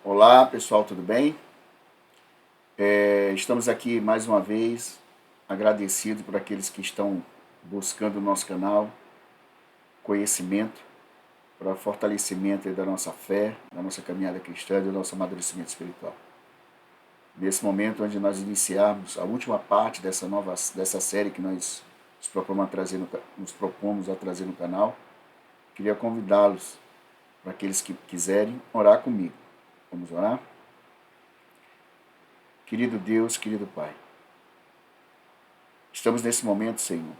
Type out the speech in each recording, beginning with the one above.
Olá pessoal, tudo bem? Estamos aqui mais uma vez agradecidos por aqueles que estão buscando o nosso canal, conhecimento, para fortalecimento da nossa fé, da nossa caminhada cristã e do nosso amadurecimento espiritual. Nesse momento onde nós iniciarmos a última parte dessa série que nós nos propomos a trazer no canal, queria convidá-los para aqueles que quiserem orar comigo. Vamos orar? Querido Deus, querido Pai, estamos nesse momento, Senhor,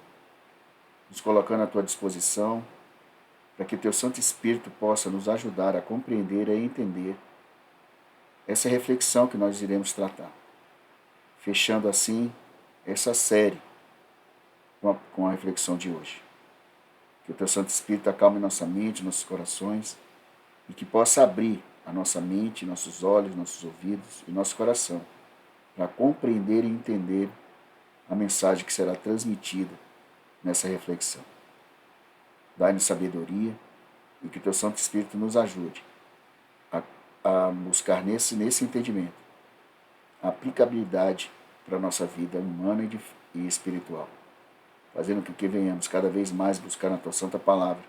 nos colocando à Tua disposição para que Teu Santo Espírito possa nos ajudar a compreender e a entender essa reflexão que nós iremos tratar, fechando assim essa série com a reflexão de hoje. Que o Teu Santo Espírito acalme nossa mente, nossos corações e que possa abrir a nossa mente, nossos olhos, nossos ouvidos e nosso coração para compreender e entender a mensagem que será transmitida nessa reflexão. Dai-nos sabedoria e que Teu Santo Espírito nos ajude a buscar nesse entendimento a aplicabilidade para a nossa vida humana e espiritual, fazendo com que venhamos cada vez mais buscar na Tua Santa Palavra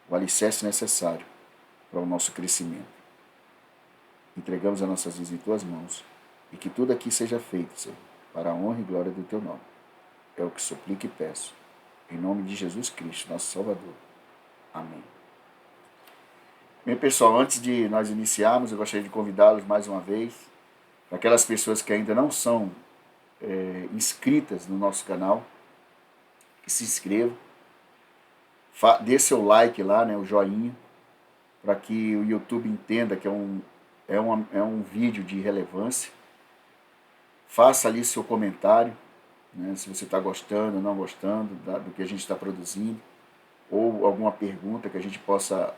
o alicerce necessário para o nosso crescimento. Entregamos as nossas vidas em Tuas mãos e que tudo aqui seja feito, Senhor, para a honra e glória do Teu nome. É o que suplico e peço. Em nome de Jesus Cristo, nosso Salvador. Amém. Bem, pessoal, antes de nós iniciarmos, eu gostaria de convidá-los mais uma vez, para aquelas pessoas que ainda não são inscritas no nosso canal, que se inscrevam, dê seu like lá, né, o joinha, para que o YouTube entenda que é um vídeo de relevância. Faça ali seu comentário, né, se você está gostando ou não gostando do que a gente está produzindo, ou alguma pergunta que a gente possa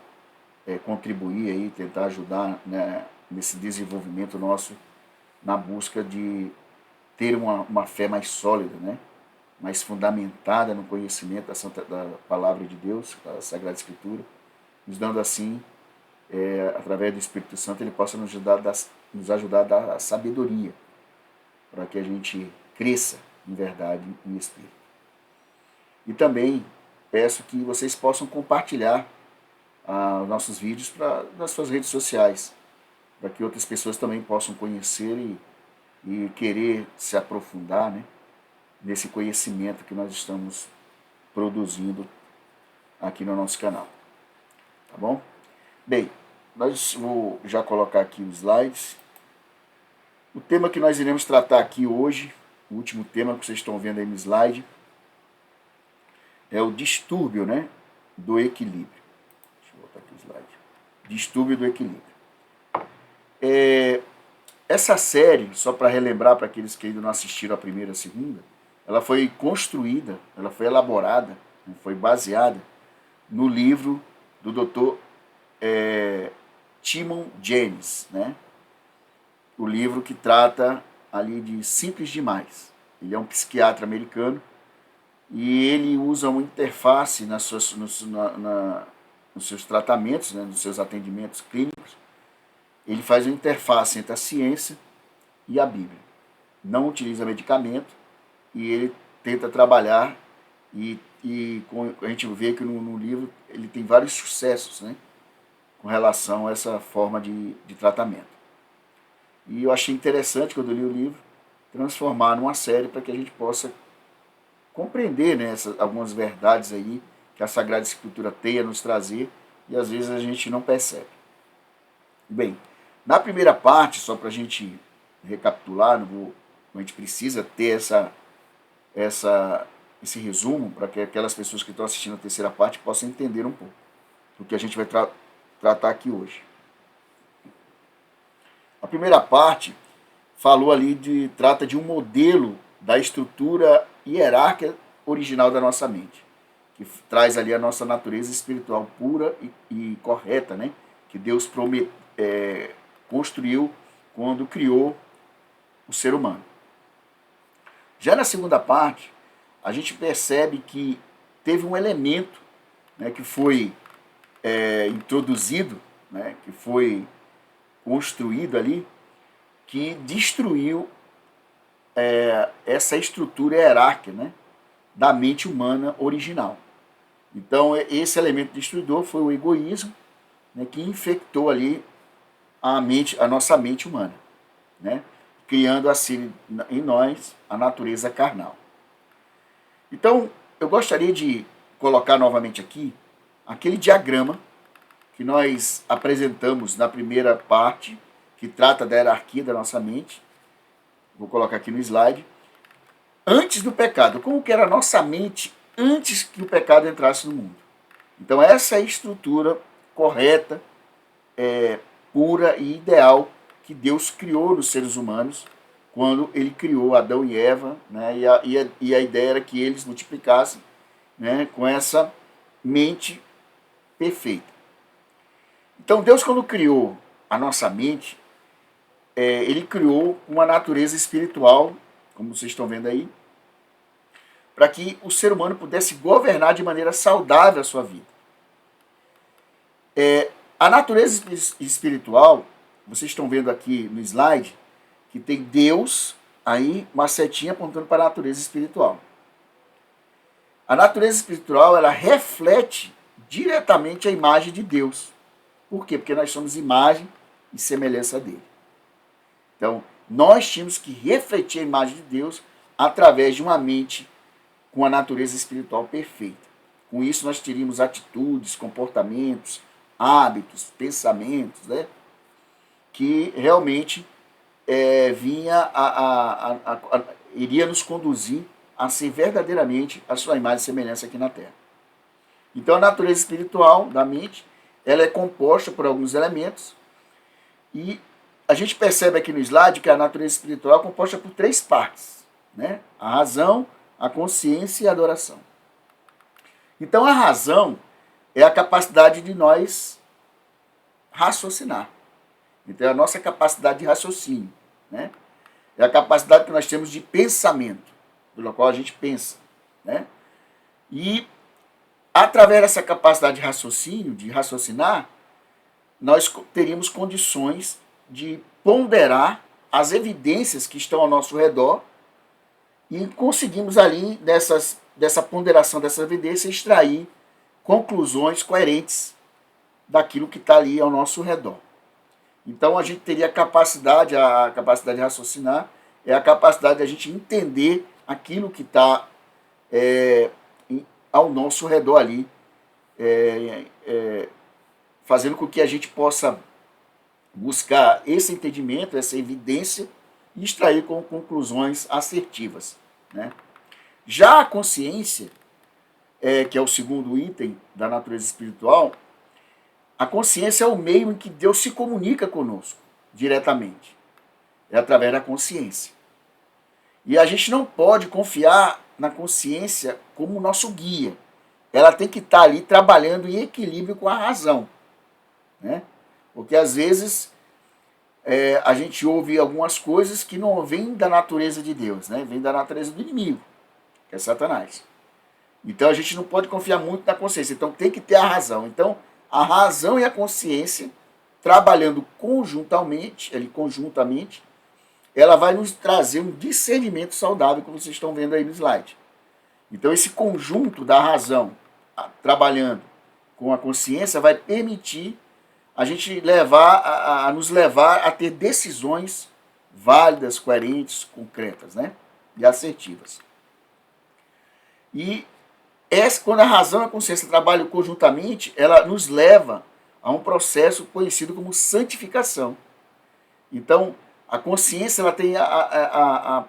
contribuir aí, tentar ajudar, né, nesse desenvolvimento nosso, na busca de ter uma fé mais sólida, né, mais fundamentada no conhecimento da Palavra de Deus, da Sagrada Escritura, nos dando assim, através do Espírito Santo, Ele possa nos ajudar a dar a sabedoria, para que a gente cresça em verdade e em Espírito. E também peço que vocês possam compartilhar os nossos vídeos nas suas redes sociais, para que outras pessoas também possam conhecer e querer se aprofundar, né, nesse conhecimento que nós estamos produzindo aqui no nosso canal. Tá bom? Bem, vou já colocar aqui os slides. O tema que nós iremos tratar aqui hoje, o último tema que vocês estão vendo aí no slide, é o distúrbio, né, do equilíbrio. Deixa eu botar aqui o slide. Distúrbio do equilíbrio. Essa série, só para relembrar para aqueles que ainda não assistiram a primeira e a segunda, ela foi construída, ela foi elaborada, foi baseada no livro do Dr. Timon James, né? O livro que trata ali de Simples Demais. Ele é um psiquiatra americano e ele usa uma interface nos seus tratamentos, né, nos seus atendimentos clínicos. Ele faz uma interface entre a ciência e a Bíblia. Não utiliza medicamento e ele tenta trabalhar e a gente vê que no livro ele tem vários sucessos, né, com relação a essa forma de tratamento. E eu achei interessante, quando eu li o livro, transformar numa série para que a gente possa compreender, né, algumas verdades aí que a Sagrada Escritura tem a nos trazer e às vezes a gente não percebe. Bem, na primeira parte, só para a gente recapitular, a gente precisa ter esse resumo para que aquelas pessoas que estão assistindo a terceira parte possam entender um pouco do que a gente vai tratar aqui hoje. A primeira parte falou ali trata de um modelo da estrutura hierárquica original da nossa mente, que traz ali a nossa natureza espiritual pura e correta, né, que Deus construiu quando criou o ser humano. Já na segunda parte, a gente percebe que teve um elemento, né, que foi introduzido, né, que foi construído ali que destruiu essa estrutura hierárquica, né, da mente humana original. Então, esse elemento destruidor foi o egoísmo, né, que infectou ali a nossa mente humana, né, criando assim em nós a natureza carnal. Então, eu gostaria de colocar novamente aqui aquele diagrama que nós apresentamos na primeira parte, que trata da hierarquia da nossa mente. Vou colocar aqui no slide. Antes do pecado, como que era a nossa mente antes que o pecado entrasse no mundo? Então essa é a estrutura correta, pura e ideal que Deus criou nos seres humanos quando ele criou Adão e Eva, né? E a ideia era que eles multiplicassem, né, com essa mente perfeita. Então Deus, quando criou a nossa mente, ele criou uma natureza espiritual, como vocês estão vendo aí, para que o ser humano pudesse governar de maneira saudável a sua vida. A natureza espiritual, vocês estão vendo aqui no slide, que tem Deus, aí uma setinha apontando para a natureza espiritual. A natureza espiritual, ela reflete diretamente a imagem de Deus. Por quê? Porque nós somos imagem e semelhança dele. Então, nós tínhamos que refletir a imagem de Deus através de uma mente com a natureza espiritual perfeita. Com isso, nós teríamos atitudes, comportamentos, hábitos, pensamentos, né, que realmente iria nos conduzir a ser verdadeiramente a sua imagem e semelhança aqui na Terra. Então, a natureza espiritual da mente, ela é composta por alguns elementos, e a gente percebe aqui no slide que a natureza espiritual é composta por 3 partes, né? A razão, a consciência e a adoração. Então a razão é a capacidade de nós raciocinar. Então é a nossa capacidade de raciocínio, né? É a capacidade que nós temos de pensamento, pelo qual a gente pensa, né? E através dessa capacidade de raciocínio, de raciocinar, nós teríamos condições de ponderar as evidências que estão ao nosso redor e conseguimos ali, dessa ponderação dessa evidência, extrair conclusões coerentes daquilo que está ali ao nosso redor. Então a gente teria a capacidade de raciocinar, é a capacidade de a gente entender aquilo que está ao nosso redor ali, fazendo com que a gente possa buscar esse entendimento, essa evidência, e extrair com conclusões assertivas, né? Já a consciência, que é o segundo item da natureza espiritual, a consciência é o meio em que Deus se comunica conosco diretamente. É através da consciência. E a gente não pode confiar na consciência como nosso guia. Ela tem que estar ali trabalhando em equilíbrio com a razão, né? Porque às vezes a gente ouve algumas coisas que não vêm da natureza de Deus, né? Vêm da natureza do inimigo, que é Satanás. Então a gente não pode confiar muito na consciência. Então tem que ter a razão. Então a razão e a consciência, trabalhando conjuntamente, ela vai nos trazer um discernimento saudável, como vocês estão vendo aí no slide. Então esse conjunto da razão trabalhando com a consciência vai permitir a gente nos levar a ter decisões válidas, coerentes, concretas, né? E assertivas. E quando a razão e a consciência trabalham conjuntamente, ela nos leva a um processo conhecido como santificação. Então, a consciência ela tem a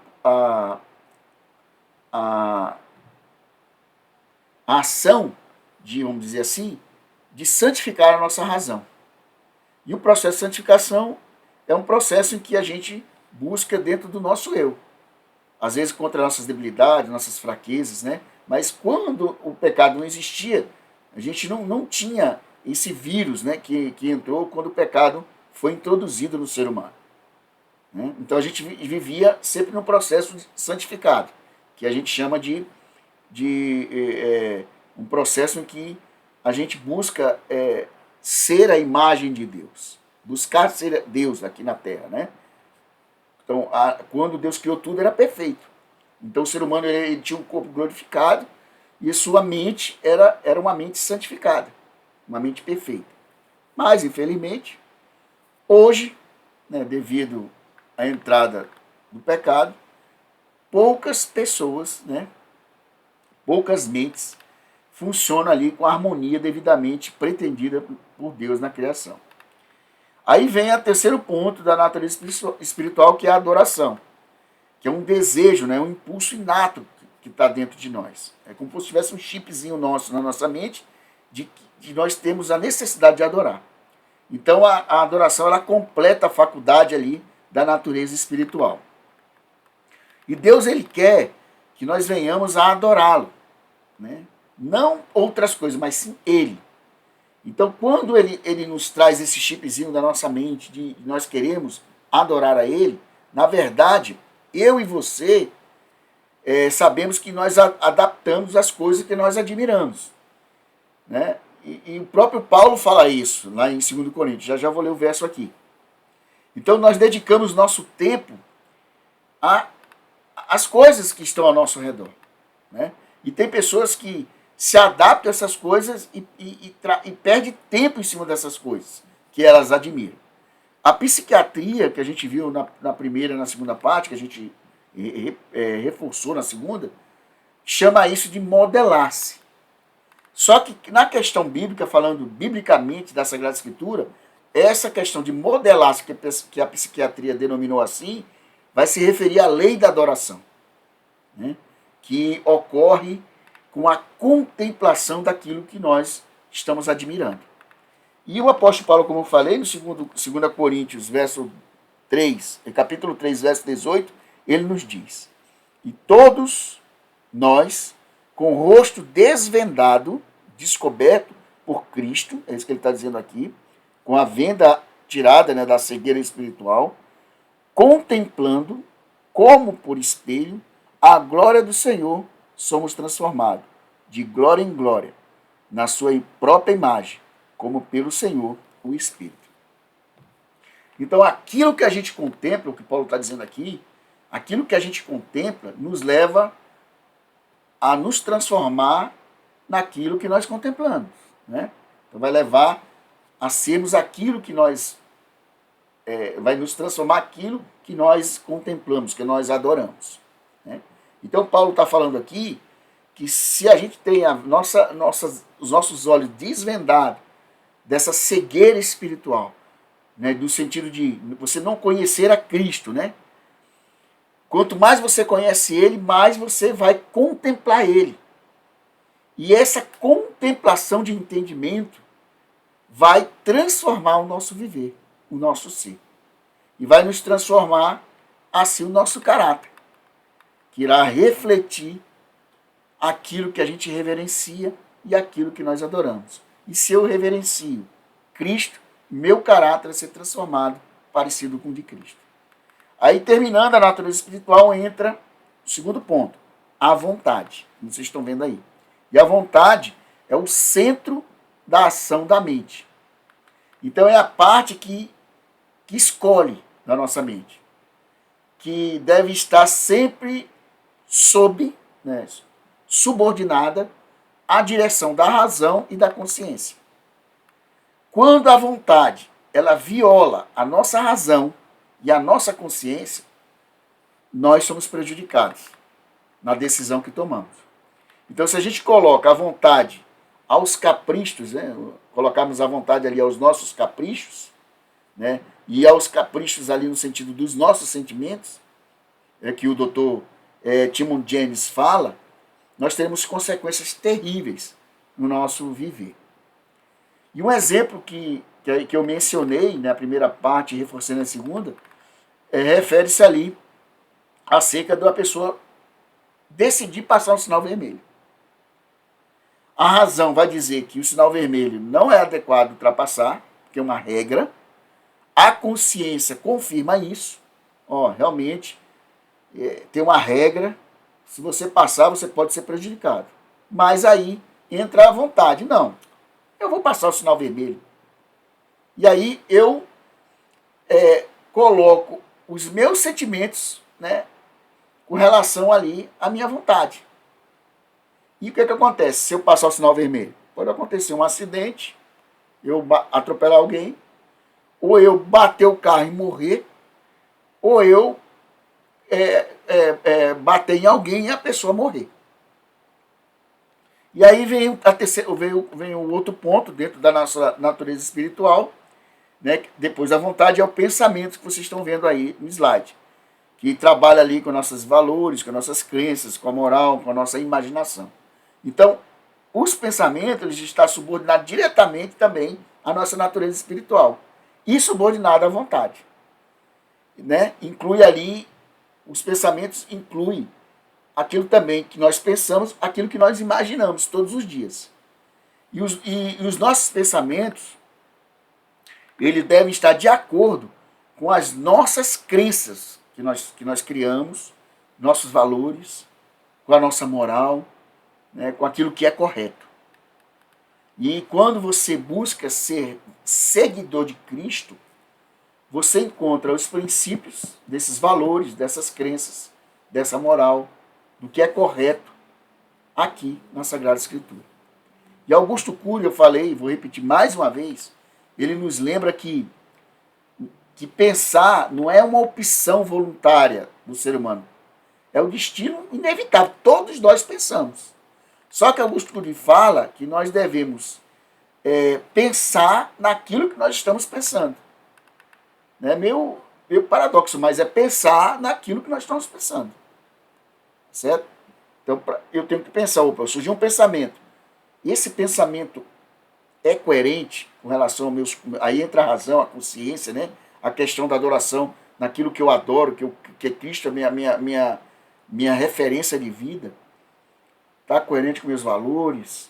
ação de, vamos dizer assim, de santificar a nossa razão. E o processo de santificação é um processo em que a gente busca dentro do nosso eu. Às vezes contra nossas debilidades, nossas fraquezas, né? Mas quando o pecado não existia, a gente não tinha esse vírus, né, que entrou quando o pecado foi introduzido no ser humano, né? Então a gente vivia sempre no processo santificado, que a gente chama de um processo em que a gente busca ser a imagem de Deus. buscar ser Deus aqui na Terra, né? Então, quando Deus criou tudo, era perfeito. Então, o ser humano ele tinha um corpo glorificado e sua mente era uma mente santificada, uma mente perfeita. Mas, infelizmente, hoje, né, devido à entrada do pecado, poucas pessoas, né, poucas mentes funcionam ali com a harmonia devidamente pretendida por Deus na criação. Aí vem o terceiro ponto da natureza espiritual, que é a adoração, que é um desejo, né, um impulso inato que está dentro de nós. É como se tivesse um chipzinho nosso na nossa mente de que nós temos a necessidade de adorar. Então a adoração ela completa a faculdade ali da natureza espiritual. E Deus ele quer que nós venhamos a adorá-lo, né? Não outras coisas, mas sim Ele. Então, quando ele nos traz esse chipzinho da nossa mente, de nós queremos adorar a Ele, na verdade, eu e você sabemos que nós adaptamos as coisas que nós admiramos, né? E o próprio Paulo fala isso, lá em 2 Coríntios, já vou ler o verso aqui. Então, nós dedicamos nosso tempo às coisas que estão ao nosso redor, né? E tem pessoas que se adaptam a essas coisas e perde tempo em cima dessas coisas que elas admiram. A psiquiatria, que a gente viu na primeira e na segunda parte, que a gente reforçou na segunda, chama isso de modelar-se. Só que na questão bíblica, falando biblicamente da Sagrada Escritura, essa questão de modelar-se, que a psiquiatria denominou assim, vai se referir à lei da adoração, né? Que ocorre com a contemplação daquilo que nós estamos admirando. E o apóstolo Paulo, como eu falei, no 2 Coríntios, capítulo 3, verso 18, ele nos diz: e todos nós, com o rosto desvendado, descoberto por Cristo, é isso que ele está dizendo aqui, com a venda tirada, né, da cegueira espiritual, contemplando, como por espelho, a glória do Senhor, somos transformados, de glória em glória, na sua própria imagem, como pelo Senhor, o Espírito. Então, aquilo que a gente contempla, o que Paulo está dizendo aqui, aquilo que a gente contempla nos leva a nos transformar naquilo que nós contemplamos, né? Então, vai levar a sermos aquilo que nós... vai nos transformar aquilo que nós contemplamos, que nós adoramos, né? Então, Paulo está falando aqui que se a gente tem os nossos olhos desvendados dessa cegueira espiritual, né, no sentido de você não conhecer a Cristo, né? Quanto mais você conhece Ele, mais você vai contemplar Ele. E essa contemplação de entendimento vai transformar o nosso viver, o nosso ser. E vai nos transformar, assim, o nosso caráter, que irá refletir aquilo que a gente reverencia e aquilo que nós adoramos. E se eu reverencio Cristo, meu caráter vai ser transformado, parecido com o de Cristo. Aí, terminando a natureza espiritual, entra o segundo ponto, a vontade. Como vocês estão vendo aí. E a vontade é o centro da ação da mente. Então, é a parte que escolhe da nossa mente, que deve estar sempre subordinada à direção da razão e da consciência. Quando a vontade ela viola a nossa razão e a nossa consciência, nós somos prejudicados na decisão que tomamos. Então, se a gente coloca a vontade aos caprichos, né, colocarmos a vontade ali aos nossos caprichos, né, e aos caprichos ali no sentido dos nossos sentimentos, que o doutor Timon James fala, nós teremos consequências terríveis no nosso viver. E um exemplo que eu mencionei na primeira parte e reforcei na segunda, refere-se ali acerca da pessoa decidir passar um sinal vermelho. A razão vai dizer que o sinal vermelho não é adequado ultrapassar, que é uma regra. A consciência confirma isso. Realmente, tem uma regra, se você passar, você pode ser prejudicado. Mas aí entra a vontade. Não, eu vou passar o sinal vermelho. E aí eu coloco os meus sentimentos, né, com relação ali à minha vontade. E o que acontece se eu passar o sinal vermelho? Pode acontecer um acidente, eu atropelar alguém, ou eu bater o carro e morrer, ou eu bater em alguém e a pessoa morrer. E aí vem o outro ponto dentro da nossa natureza espiritual, né? Depois da vontade é o pensamento que vocês estão vendo aí no slide, que trabalha ali com nossos valores, com nossas crenças, com a moral, com a nossa imaginação. Então, os pensamentos eles estão subordinados diretamente também à nossa natureza espiritual e subordinado à vontade, né? Inclui ali, os pensamentos incluem aquilo também que nós pensamos, aquilo que nós imaginamos todos os dias. E os nossos pensamentos, eles devem estar de acordo com as nossas crenças que nós criamos, nossos valores, com a nossa moral, né, com aquilo que é correto. E quando você busca ser seguidor de Cristo, você encontra os princípios desses valores, dessas crenças, dessa moral, do que é correto aqui na Sagrada Escritura. E Augusto Cury, eu falei, vou repetir mais uma vez, ele nos lembra que pensar não é uma opção voluntária do ser humano, é o destino inevitável, todos nós pensamos. Só que Augusto Cury fala que nós devemos pensar naquilo que nós estamos pensando. É meio paradoxo, mas é pensar naquilo que nós estamos pensando. Certo? Então, eu tenho que pensar, surgiu um pensamento. E esse pensamento é coerente com relação aos meus... Aí entra a razão, a consciência, né? A questão da adoração naquilo que eu adoro, que Cristo é minha referência de vida. Está coerente com meus valores,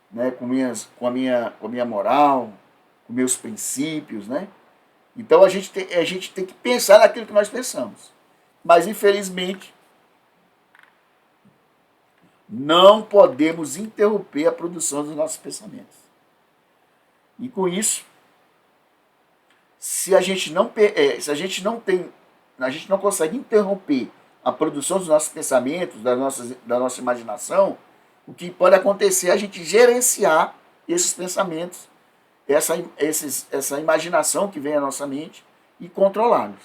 né? com a minha moral, com meus princípios, né? Então a gente tem que pensar naquilo que nós pensamos. Mas, infelizmente, não podemos interromper a produção dos nossos pensamentos. E com isso, se a gente não consegue interromper a produção dos nossos pensamentos, da nossa imaginação, o que pode acontecer é a gente gerenciar esses pensamentos, essa imaginação que vem à nossa mente e controlá-los.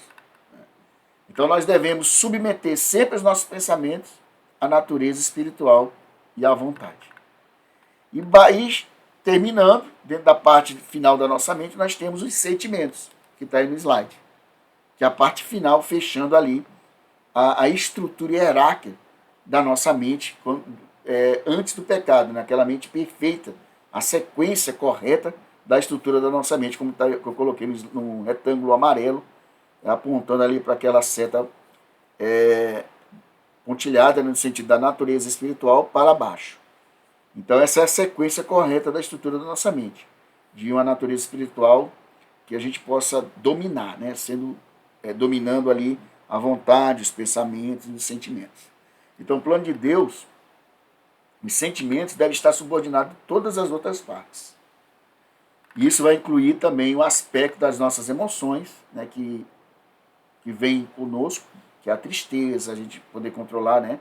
Então nós devemos submeter sempre os nossos pensamentos à natureza espiritual e à vontade. E terminando, dentro da parte final da nossa mente, nós temos os sentimentos, que está aí no slide. Que é a parte final, fechando ali a estrutura hierárquica da nossa mente antes do pecado, naquela mente perfeita, a sequência correta da estrutura da nossa mente, como que eu coloquei no retângulo amarelo, apontando ali para aquela seta pontilhada no sentido da natureza espiritual para baixo. Então essa é a sequência correta da estrutura da nossa mente, de uma natureza espiritual que a gente possa dominar, né? Dominando ali a vontade, os pensamentos e os sentimentos. Então o plano de Deus, os sentimentos devem estar subordinados a todas as outras partes. E isso vai incluir também o aspecto das nossas emoções, né, que vem conosco, que é a tristeza, a gente poder controlar, né,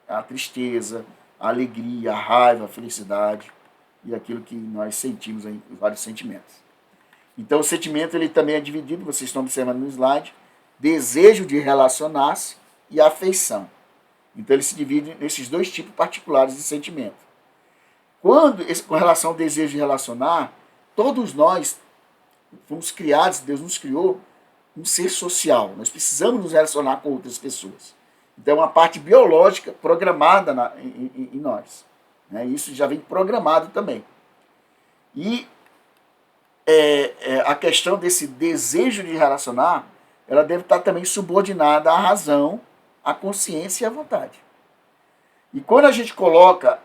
a tristeza, a alegria, a raiva, a felicidade e aquilo que nós sentimos aí, vários sentimentos. Então o sentimento ele também é dividido, vocês estão observando no slide, desejo de relacionar-se e afeição. Então ele se divide nesses dois tipos particulares de sentimento. Com relação ao desejo de relacionar, todos nós fomos criados, Deus nos criou um ser social. Nós precisamos nos relacionar com outras pessoas. Então é uma parte biológica programada em nós. Né? Isso já vem programado também. E a questão desse desejo de relacionar, ela deve estar também subordinada à razão, à consciência e à vontade. E quando a gente coloca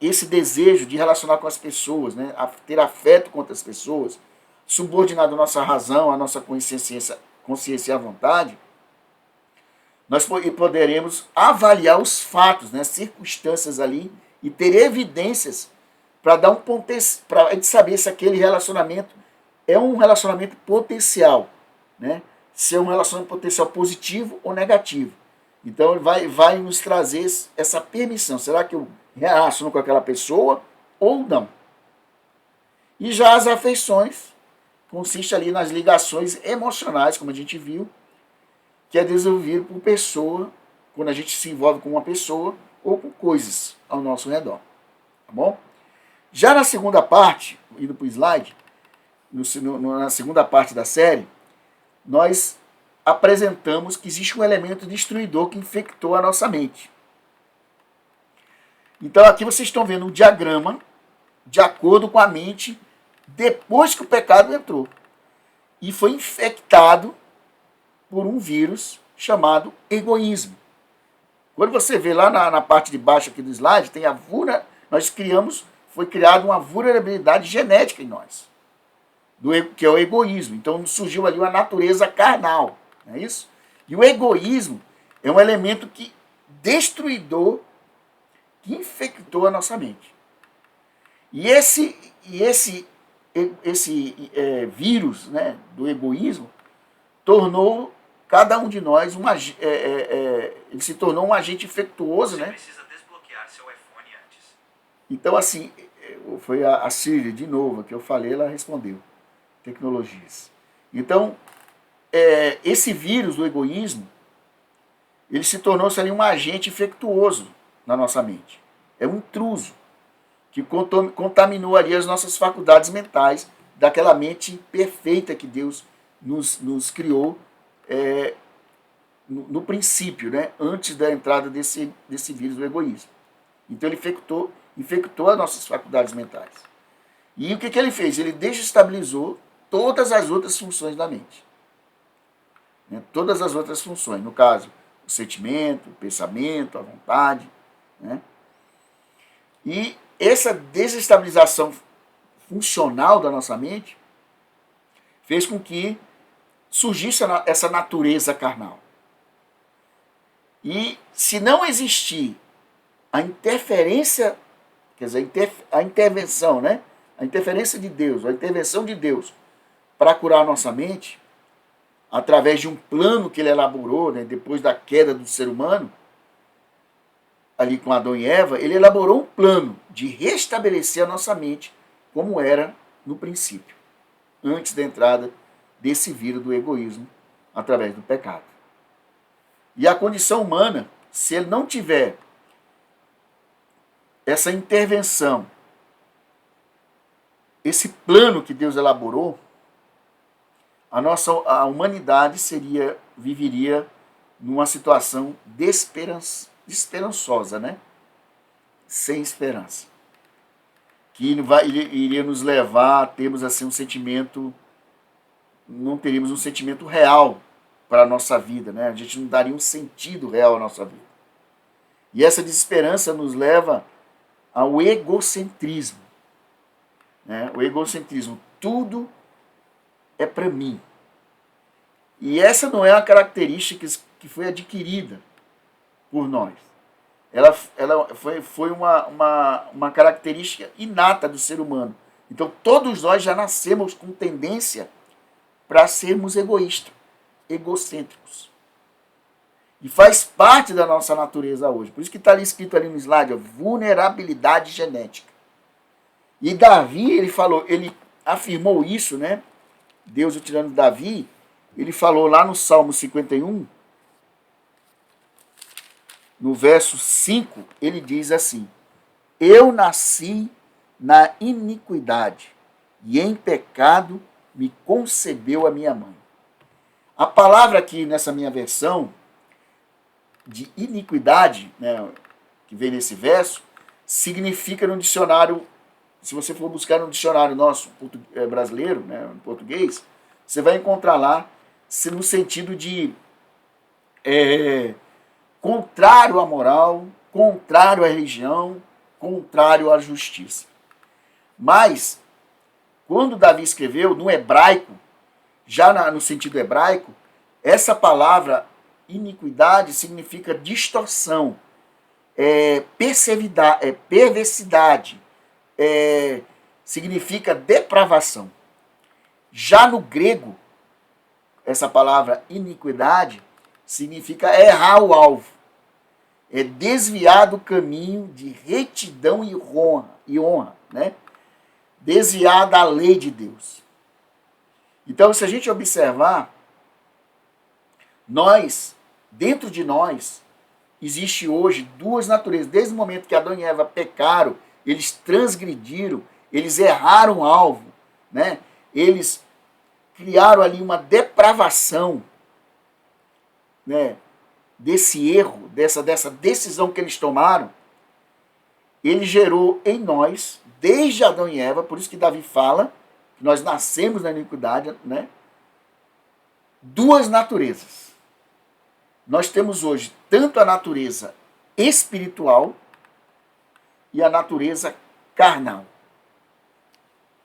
esse desejo de relacionar com as pessoas, né, a ter afeto com outras pessoas, subordinado à nossa razão, à nossa consciência e à vontade, nós poderemos avaliar os fatos, né, circunstâncias ali, e ter evidências para dar para a gente saber se aquele relacionamento é um relacionamento potencial, né, ser um relacionamento potencial positivo ou negativo. Então ele vai nos trazer essa permissão. Será que eu relaciono com aquela pessoa ou não? E já as afeições consiste ali nas ligações emocionais, como a gente viu, que é desenvolvido por pessoa, quando a gente se envolve com uma pessoa ou com coisas ao nosso redor. Tá bom? Já na segunda parte, indo para o slide, na segunda parte da série, nós apresentamos que existe um elemento destruidor que infectou a nossa mente. Então aqui vocês estão vendo um diagrama de acordo com a mente depois que o pecado entrou e foi infectado por um vírus chamado egoísmo. Quando você vê lá na parte de baixo aqui do slide, tem foi criada uma vulnerabilidade genética em nós, que é o egoísmo. Então surgiu ali uma natureza carnal, não é isso? E o egoísmo é um elemento destruidor que infectou a nossa mente. E esse vírus, né, do egoísmo tornou cada um de nós ele se tornou um agente infectuoso, né? Você precisa desbloquear seu iPhone antes. Então, assim, foi a Siri, de novo, que eu falei, ela respondeu. Tecnologias. Então, esse vírus do egoísmo, ele se tornou-se ali um agente infectuoso na nossa mente. É um intruso que contaminou ali as nossas faculdades mentais, daquela mente perfeita que Deus nos criou no princípio, né, antes da entrada desse vírus do egoísmo. Então ele infectou as nossas faculdades mentais. E o que ele fez? Ele desestabilizou todas as outras funções da mente. Né? Todas as outras funções, no caso, o sentimento, o pensamento, a vontade. Né? E essa desestabilização funcional da nossa mente fez com que surgisse essa natureza carnal. E se não existir a interferência, quer dizer, a intervenção, né? A interferência de Deus, a intervenção de Deus para curar a nossa mente, através de um plano que ele elaborou, né, depois da queda do ser humano, ali com Adão e Eva, ele elaborou um plano de restabelecer a nossa mente como era no princípio, antes da entrada desse vírus do egoísmo através do pecado. E a condição humana, se ele não tiver essa intervenção, esse plano que Deus elaborou, a humanidade viveria numa situação desesperançosa, né? Sem esperança. Que iria nos levar a termos assim um sentimento, não teríamos um sentimento real para a nossa vida, né? A gente não daria um sentido real à nossa vida. E essa desesperança nos leva ao egocentrismo. Né? O egocentrismo, tudo é para mim. E essa não é uma característica que foi adquirida por nós. Ela foi uma característica inata do ser humano. Então todos nós já nascemos com tendência para sermos egoístas, egocêntricos. E faz parte da nossa natureza hoje. Por isso que está ali escrito ali no slide, ó, vulnerabilidade genética. E Davi, ele afirmou isso, né? Deus utilizando Davi, ele falou lá no Salmo 51, no verso 5, ele diz assim: eu nasci na iniquidade, e em pecado me concebeu a minha mãe. A palavra aqui nessa minha versão, de iniquidade, né, que vem nesse verso, significa no dicionário, se você for buscar no dicionário nosso brasileiro, né, em português, você vai encontrar lá no sentido de contrário à moral, contrário à religião, contrário à justiça. Mas, quando Davi escreveu, no hebraico, já no sentido hebraico, essa palavra iniquidade significa distorção, perversidade, significa depravação. Já no grego, essa palavra iniquidade significa errar o alvo. É desviar do caminho de retidão e honra, né? Desviar da lei de Deus. Então, se a gente observar, dentro de nós, existe hoje duas naturezas. Desde o momento que Adão e Eva pecaram, eles transgrediram, eles erraram o alvo, né? Eles criaram ali uma depravação, né? Desse erro, dessa decisão que eles tomaram. Ele gerou em nós, desde Adão e Eva, por isso que Davi fala que nós nascemos na iniquidade, né? Duas naturezas. Nós temos hoje tanto a natureza espiritual e a natureza carnal.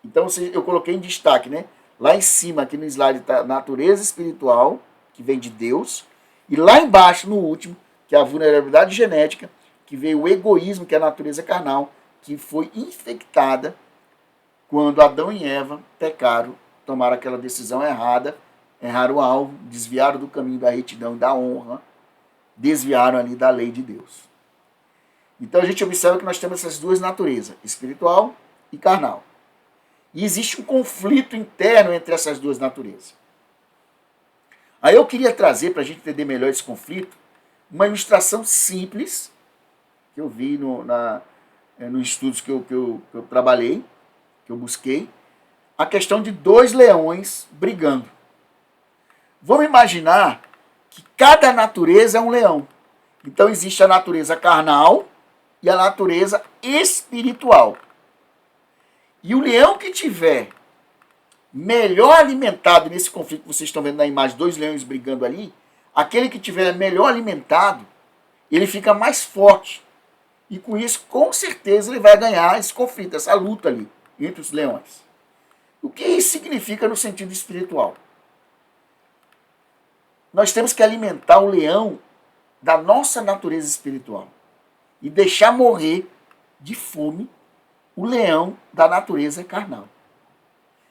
Então eu coloquei em destaque, né? Lá em cima, aqui no slide, está a natureza espiritual, que vem de Deus, e lá embaixo, no último, que é a vulnerabilidade genética, que veio o egoísmo, que é a natureza carnal, que foi infectada quando Adão e Eva pecaram, tomaram aquela decisão errada, erraram o alvo, desviaram do caminho da retidão e da honra, desviaram ali da lei de Deus. Então a gente observa que nós temos essas duas naturezas, espiritual e carnal. E existe um conflito interno entre essas duas naturezas. Aí eu queria trazer, para a gente entender melhor esse conflito, uma ilustração simples, que eu vi nos estudos que eu trabalhei, que eu busquei, a questão de dois leões brigando. Vamos imaginar que cada natureza é um leão. Então existe a natureza carnal e a natureza espiritual. E o leão que tiver melhor alimentado nesse conflito que vocês estão vendo na imagem, dois leões brigando ali, aquele que tiver melhor alimentado, ele fica mais forte. E com isso, com certeza, ele vai ganhar esse conflito, essa luta ali entre os leões. O que isso significa no sentido espiritual? Nós temos que alimentar o leão da nossa natureza espiritual e deixar morrer de fome o leão da natureza carnal.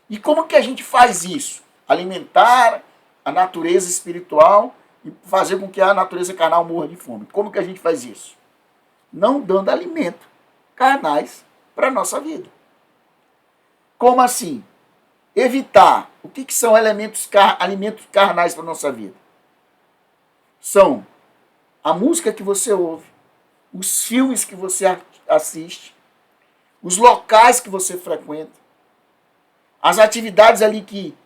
E como que a gente faz isso? Alimentar a natureza espiritual e fazer com que a natureza carnal morra de fome. Como que a gente faz isso? Não dando alimento carnais para a nossa vida. Como assim? Evitar. O que são alimentos carnais para a nossa vida? São a música que você ouve, os filmes que você assiste, os locais que você frequenta, as atividades ali que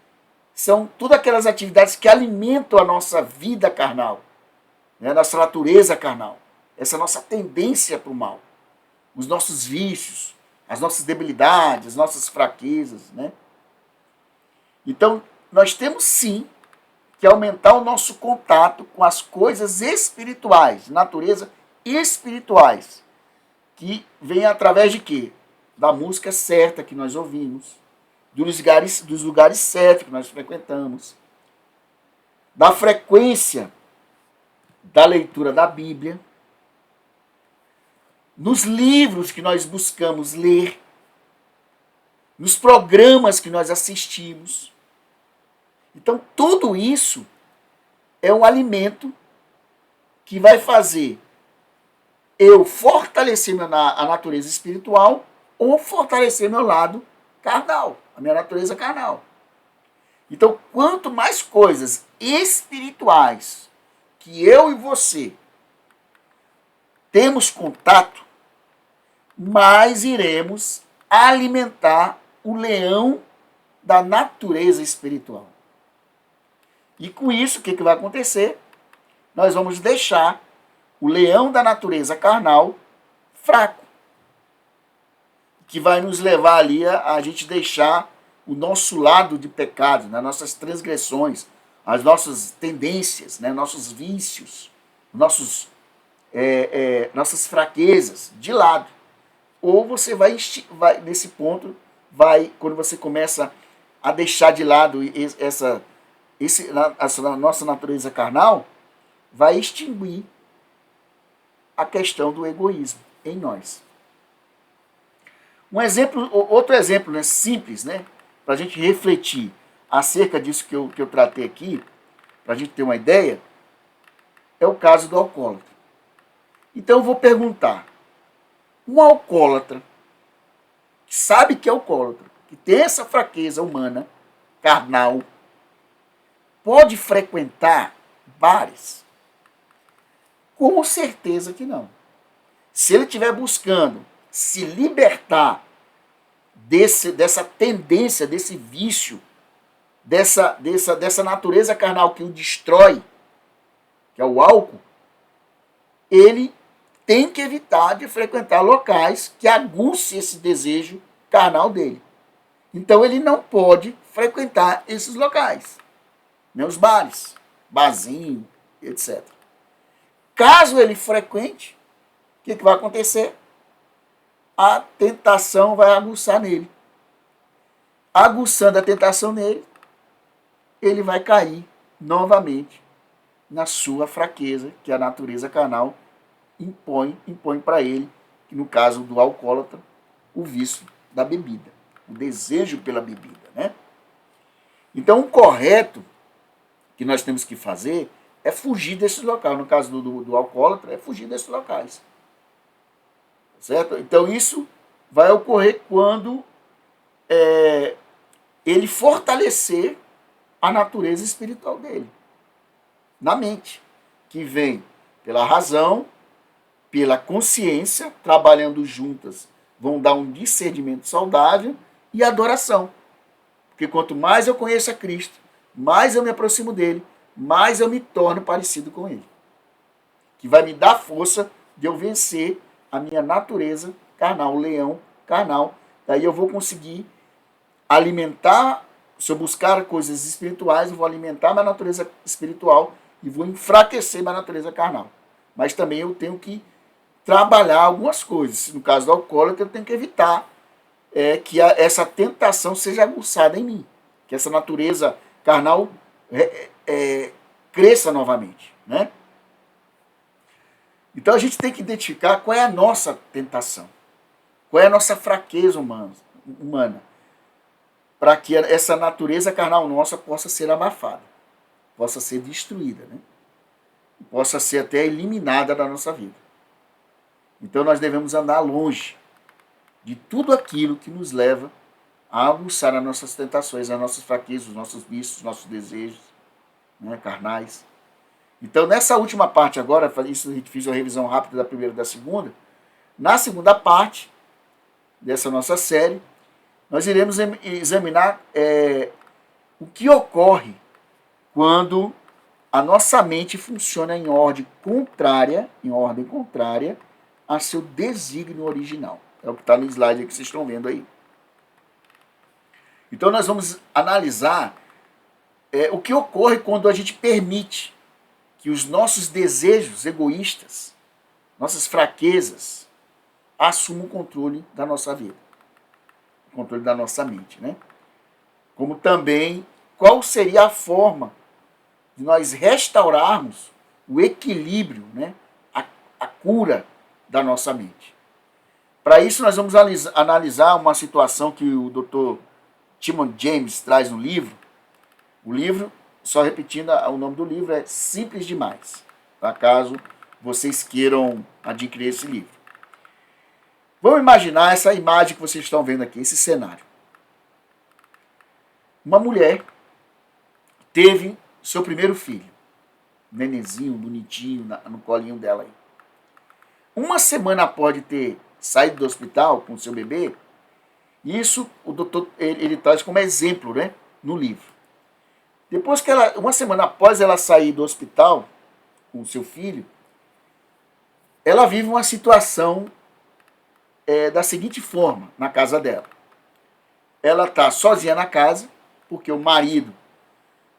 são todas aquelas atividades que alimentam a nossa vida carnal, né, a nossa natureza carnal, essa nossa tendência para o mal, os nossos vícios, as nossas debilidades, as nossas fraquezas, né? Então, nós temos sim que aumentar o nosso contato com as coisas espirituais, natureza espirituais, que vem através de quê? Da música certa que nós ouvimos, dos lugares certos que nós frequentamos, da frequência da leitura da Bíblia, nos livros que nós buscamos ler, nos programas que nós assistimos. Então, tudo isso é um alimento que vai fazer eu fortalecer a natureza espiritual ou fortalecer meu lado carnal, a minha natureza carnal. Então, quanto mais coisas espirituais que eu e você temos contato, mais iremos alimentar o leão da natureza espiritual. E com isso, o que vai acontecer? Nós vamos deixar o leão da natureza carnal fraco, que vai nos levar ali a gente deixar o nosso lado de pecado, né, nossas transgressões, as nossas tendências, né, nossos vícios, nossas fraquezas de lado. Ou você vai nesse ponto, quando você começa a deixar de lado essa nossa natureza carnal, vai extinguir a questão do egoísmo em nós. Outro exemplo, né, simples, né, para a gente refletir. acerca disso que eu tratei aqui, para a gente ter uma ideia, é o caso do alcoólatra. Então eu vou perguntar, um alcoólatra, que sabe que é alcoólatra, que tem essa fraqueza humana, carnal, pode frequentar bares? Com certeza que não. Se ele estiver buscando se libertar dessa tendência, desse vício, dessa natureza carnal que o destrói, que é o álcool, ele tem que evitar de frequentar locais que aguçem esse desejo carnal dele. Então ele não pode frequentar esses locais, nem os bares, barzinho, etc. Caso ele frequente, o que vai acontecer? A tentação vai aguçar nele. Aguçando a tentação nele, ele vai cair novamente na sua fraqueza, que a natureza carnal impõe para ele, que no caso do alcoólatra, o vício da bebida, o desejo pela bebida, né? Então, o correto que nós temos que fazer é fugir desses locais. No caso do alcoólatra, é fugir desses locais. Certo? Então, isso vai ocorrer quando ele fortalecer a natureza espiritual dele, na mente, que vem pela razão, pela consciência, trabalhando juntas, vão dar um discernimento saudável e adoração. Porque quanto mais eu conheço a Cristo, mais eu me aproximo dele, mais eu me torno parecido com ele. Que vai me dar força de eu vencer a minha natureza carnal, o leão carnal. Daí eu vou conseguir alimentar, se eu buscar coisas espirituais, eu vou alimentar minha natureza espiritual e vou enfraquecer minha natureza carnal. Mas também eu tenho que trabalhar algumas coisas. No caso do alcoólatra, eu tenho que evitar que essa tentação seja aguçada em mim. Que essa natureza carnal cresça novamente, né? Então a gente tem que identificar qual é a nossa tentação, qual é a nossa fraqueza humana, para que essa natureza carnal nossa possa ser abafada, possa ser destruída, né? Possa ser até eliminada da nossa vida. Então nós devemos andar longe de tudo aquilo que nos leva a aguçar as nossas tentações, as nossas fraquezas, os nossos vícios, os nossos desejos, né, carnais. Então, nessa última parte agora, isso a gente fez uma revisão rápida da primeira e da segunda. Na segunda parte dessa nossa série, nós iremos examinar o que ocorre quando a nossa mente funciona em ordem contrária a seu desígnio original. É o que está no slide que vocês estão vendo aí. Então, nós vamos analisar o que ocorre quando a gente permite que os nossos desejos egoístas, nossas fraquezas, assumam o controle da nossa vida, o controle da nossa mente, né? Como também, qual seria a forma de nós restaurarmos o equilíbrio, né? A cura da nossa mente. Para isso, nós vamos analisar uma situação que o Dr. Timothy James traz no livro. O livro, só repetindo, o nome do livro é Simples Demais, tá? Caso vocês queiram adquirir esse livro. Vamos imaginar essa imagem que vocês estão vendo aqui, esse cenário. Uma mulher teve seu primeiro filho, um nenenzinho, bonitinho, no colinho dela aí. Uma semana após de ter saído do hospital com o seu bebê, isso o doutor ele traz como exemplo, né, no livro. Depois que uma semana após ela sair do hospital com o seu filho, ela vive uma situação da seguinte forma na casa dela. Ela está sozinha na casa, porque o marido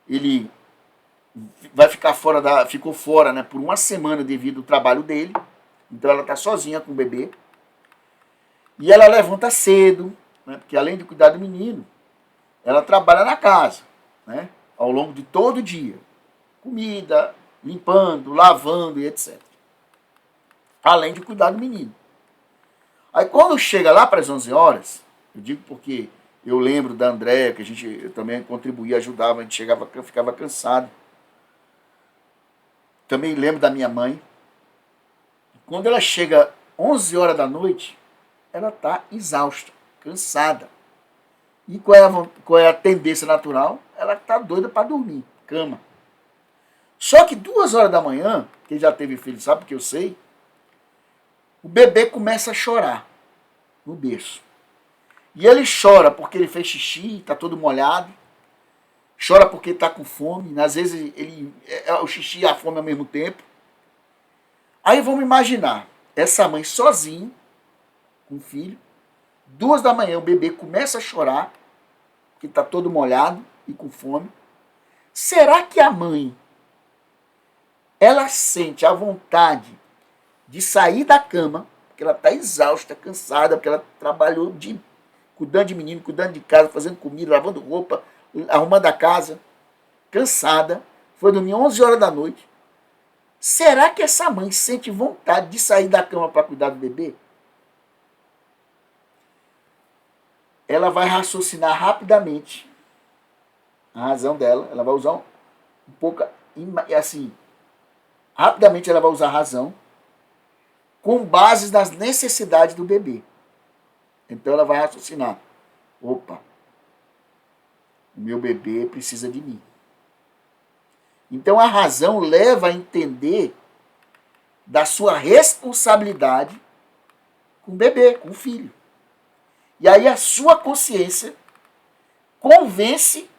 ele vai ficar ficou fora, né, por uma semana devido ao trabalho dele. Então ela está sozinha com o bebê. E ela levanta cedo, né, porque além de cuidar do menino, ela trabalha na casa, né, ao longo de todo o dia. Comida, limpando, lavando e etc. Além de cuidar do menino. Aí quando chega lá para as 11 horas, eu digo porque Eu lembro da Andréia, que eu também contribuía, ajudava, a gente ficava cansado. Também lembro da minha mãe. Quando ela chega 11 horas da noite, ela está exausta, cansada. E qual é a tendência natural? Ela está doida para dormir, cama. Só que 2 horas da manhã, quem já teve filho sabe que eu sei, o bebê começa a chorar no berço. E ele chora porque ele fez xixi, está todo molhado. Chora porque está com fome. Às vezes o xixi e a fome ao mesmo tempo. Aí vamos imaginar, essa mãe sozinha, com o filho, 2 da manhã o bebê começa a chorar, porque está todo molhado e com fome. Será que a mãe, ela sente a vontade de sair da cama, porque ela está exausta, cansada, porque ela trabalhou cuidando de menino, cuidando de casa, fazendo comida, lavando roupa, arrumando a casa, cansada, foi dormir 11 horas da noite. Será que essa mãe sente vontade de sair da cama para cuidar do bebê? Ela vai raciocinar rapidamente a razão dela, ela vai usar um pouco, assim, rapidamente ela vai usar a razão com base nas necessidades do bebê. Então ela vai raciocinar, opa, o meu bebê precisa de mim. Então a razão leva a entender da sua responsabilidade com o bebê, com o filho. E aí a sua consciência convence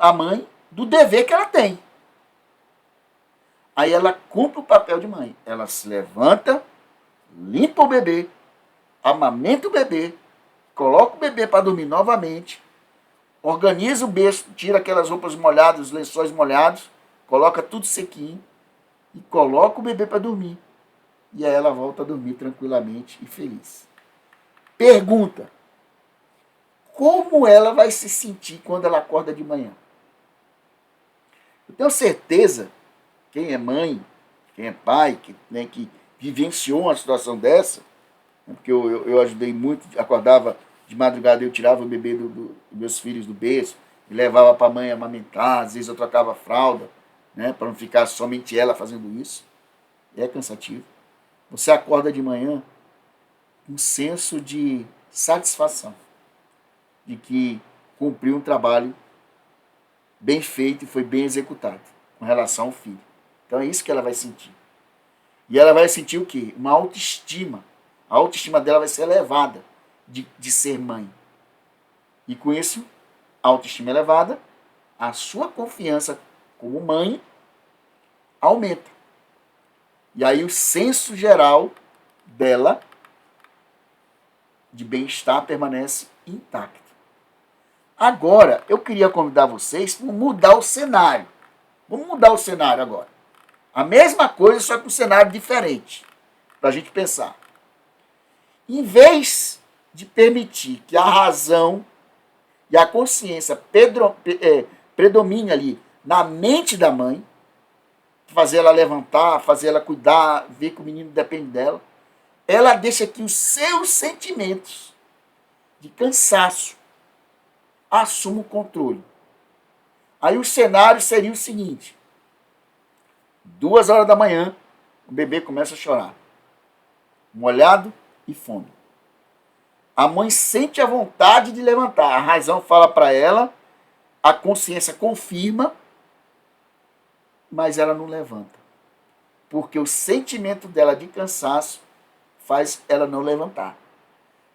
a mãe do dever que ela tem. Aí ela cumpre o papel de mãe. Ela se levanta, limpa o bebê, amamenta o bebê, coloca o bebê para dormir novamente, organiza o berço, tira aquelas roupas molhadas, os lençóis molhados, coloca tudo sequinho e coloca o bebê para dormir. E aí ela volta a dormir tranquilamente e feliz. Pergunta: como ela vai se sentir quando ela acorda de manhã? Eu tenho certeza, quem é mãe, quem é pai, que vivenciou uma situação dessa, porque eu ajudei muito, acordava de madrugada, eu tirava o bebê dos meus filhos do berço e levava para a mãe amamentar, às vezes eu trocava a fralda, né, para não ficar somente ela fazendo isso. É cansativo. Você acorda de manhã com um senso de satisfação, de que cumpriu um trabalho bem feito e foi bem executado com relação ao filho. Então é isso que ela vai sentir. E ela vai sentir o quê? Uma autoestima. A autoestima dela vai ser elevada de ser mãe. E com isso, a autoestima elevada, a sua confiança como mãe aumenta. E aí o senso geral dela de bem-estar permanece intacto. Agora, eu queria convidar vocês para mudar o cenário. Vamos mudar o cenário agora. A mesma coisa, só que um cenário diferente. Para a gente pensar. Em vez de permitir que a razão e a consciência predomine ali na mente da mãe, fazer ela levantar, fazer ela cuidar, ver que o menino depende dela, ela deixa que os seus sentimentos de cansaço assumam o controle. Aí o cenário seria o seguinte: 2 horas da manhã, o bebê começa a chorar, molhado e fome. A mãe sente a vontade de levantar, a razão fala para ela, a consciência confirma, mas ela não levanta. Porque o sentimento dela de cansaço faz ela não levantar.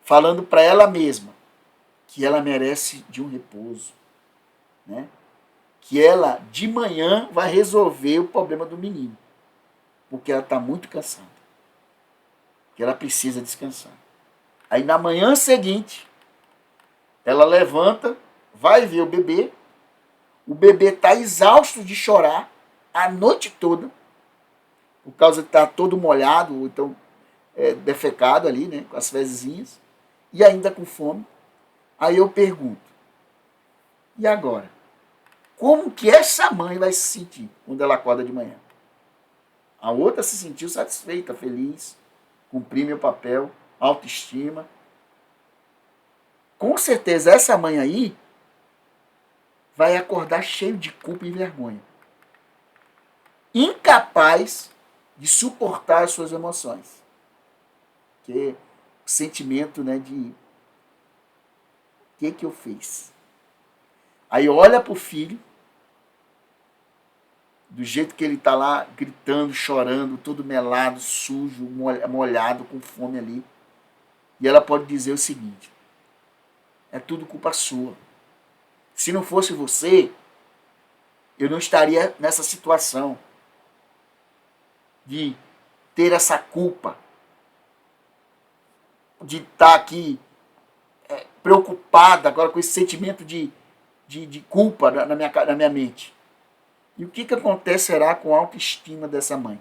Falando para ela mesma que ela merece de um repouso, né? Que ela, de manhã, vai resolver o problema do menino. Porque ela está muito cansada. Que ela precisa descansar. Aí, na manhã seguinte, ela levanta, vai ver o bebê está exausto de chorar a noite toda, por causa de estar todo molhado, ou então defecado ali, né, com as fezezinhas, e ainda com fome. Aí eu pergunto, e agora? Como que essa mãe vai se sentir quando ela acorda de manhã? A outra se sentiu satisfeita, feliz, cumpri meu papel, autoestima. com certeza essa mãe aí vai acordar cheio de culpa e vergonha. Incapaz de suportar as suas emoções. Que o sentimento, né, de o que eu fiz? Aí olha pro filho, do jeito que ele tá lá, gritando, chorando, todo melado, sujo, molhado, com fome ali. E ela pode dizer o seguinte: é tudo culpa sua. Se não fosse você, eu não estaria nessa situação de ter essa culpa, de estar aqui preocupada agora com esse sentimento de culpa na minha mente. E o que acontecerá com a autoestima dessa mãe?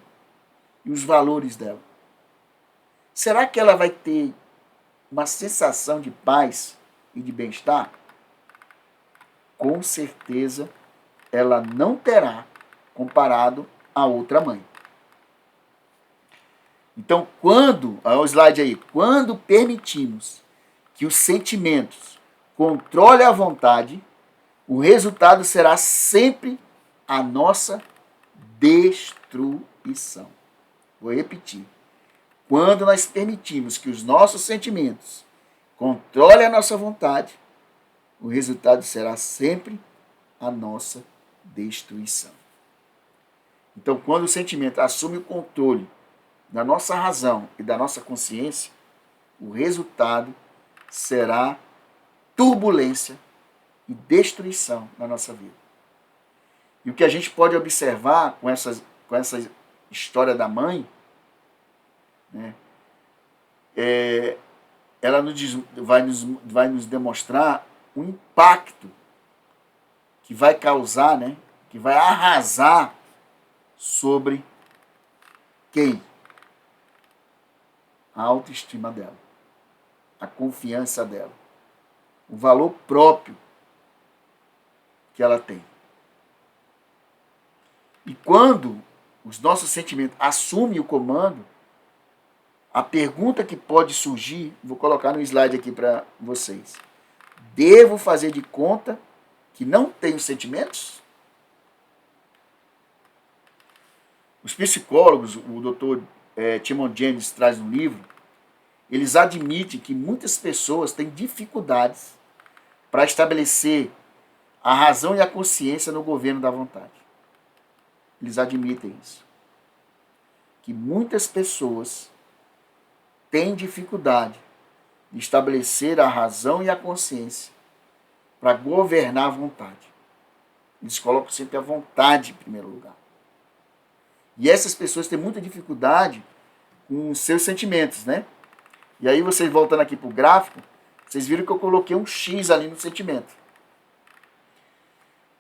E os valores dela? Será que ela vai ter uma sensação de paz e de bem-estar? Com certeza ela não terá comparado a outra mãe. Então, olha o slide aí, quando permitimos que os sentimentos controlem a vontade, o resultado será sempre a nossa destruição. Vou repetir. Quando nós permitimos que os nossos sentimentos controlem a nossa vontade, o resultado será sempre a nossa destruição. Então, quando o sentimento assume o controle da nossa razão e da nossa consciência, o resultado será turbulência e destruição na nossa vida. E o que a gente pode observar com essa história da mãe, né, ela vai nos demonstrar o impacto que vai causar, né, que vai arrasar sobre quem? A autoestima dela, a confiança dela, o valor próprio que ela tem. E quando os nossos sentimentos assumem o comando, a pergunta que pode surgir, vou colocar no slide aqui para vocês. Devo fazer de conta que não tenho sentimentos? Os psicólogos, o Dr. Timon James traz no livro, eles admitem que muitas pessoas têm dificuldades para estabelecer a razão e a consciência no governo da vontade. Eles admitem isso. Que muitas pessoas têm dificuldade de estabelecer a razão e a consciência para governar a vontade. Eles colocam sempre a vontade em primeiro lugar. E essas pessoas têm muita dificuldade com os seus sentimentos, né? E aí, vocês voltando aqui para o gráfico, vocês viram que eu coloquei um X ali no sentimento.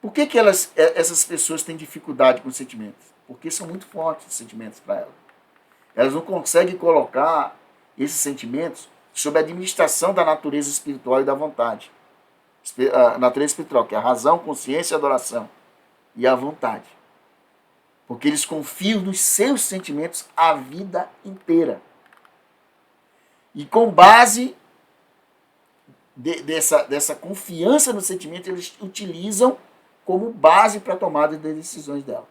Por que essas pessoas têm dificuldade com os sentimentos? Porque são muito fortes os sentimentos para elas. Elas não conseguem colocar esses sentimentos sob a administração da natureza espiritual e da vontade. A natureza espiritual, que é a razão, consciência e adoração. E a vontade. Porque eles confiam nos seus sentimentos a vida inteira. E com base dessa confiança no sentimento, eles utilizam como base para a tomada das decisões dela.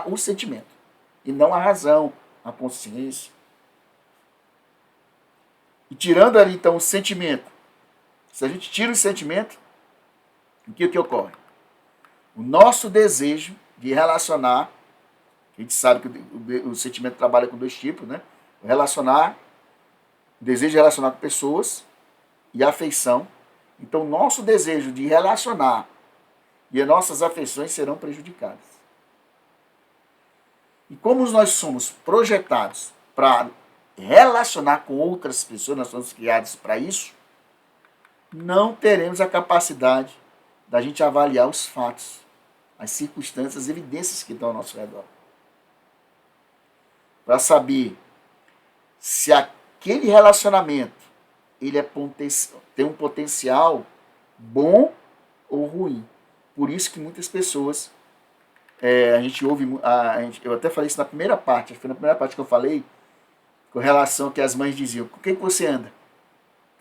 O sentimento. E não a razão, a consciência. E tirando ali então o sentimento, se a gente tira o sentimento, o que ocorre? O nosso desejo de relacionar, a gente sabe que o sentimento trabalha com dois tipos, né? O desejo de relacionar com pessoas e a afeição. Então, o nosso desejo de relacionar e as nossas afeições serão prejudicadas. E como nós somos projetados para relacionar com outras pessoas, nós somos criados para isso, não teremos a capacidade da gente avaliar os fatos, as circunstâncias, as evidências que estão ao nosso redor. Para saber se aquele relacionamento ele tem um potencial bom ou ruim. Por isso que muitas pessoas, a gente ouve, eu até falei isso na primeira parte, foi na primeira parte que eu falei, com relação que as mães diziam, com quem que você anda?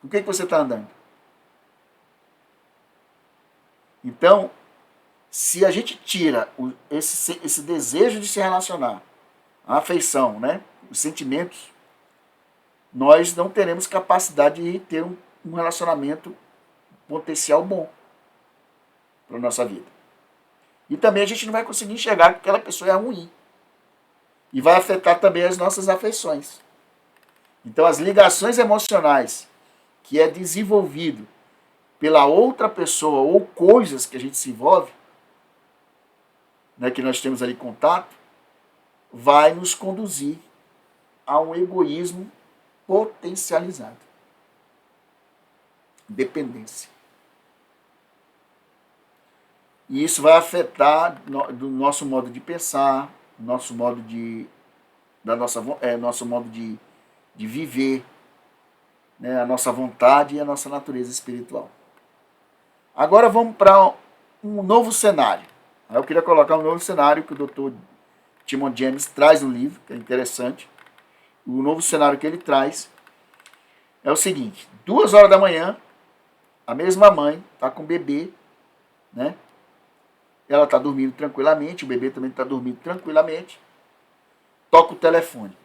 Com quem que você está andando? Então, se a gente tira esse desejo de se relacionar, a afeição, né, os sentimentos, nós não teremos capacidade de ter um relacionamento potencial bom para a nossa vida. E também a gente não vai conseguir enxergar que aquela pessoa é ruim. E vai afetar também as nossas afeições. Então, as ligações emocionais que é desenvolvido pela outra pessoa ou coisas que a gente se envolve, né, que nós temos ali contato, vai nos conduzir a um egoísmo potencializado. Dependência. E isso vai afetar do nosso modo de pensar, nosso modo de nosso modo de viver, né, a nossa vontade e a nossa natureza espiritual. Agora vamos para um novo cenário. Eu queria colocar um novo cenário que o Dr. Timon James traz no livro, que é interessante. O novo cenário que ele traz é o seguinte: 2 horas da manhã, a mesma mãe está com o bebê, né? Ela está dormindo tranquilamente, o bebê também está dormindo tranquilamente. Toca o telefone.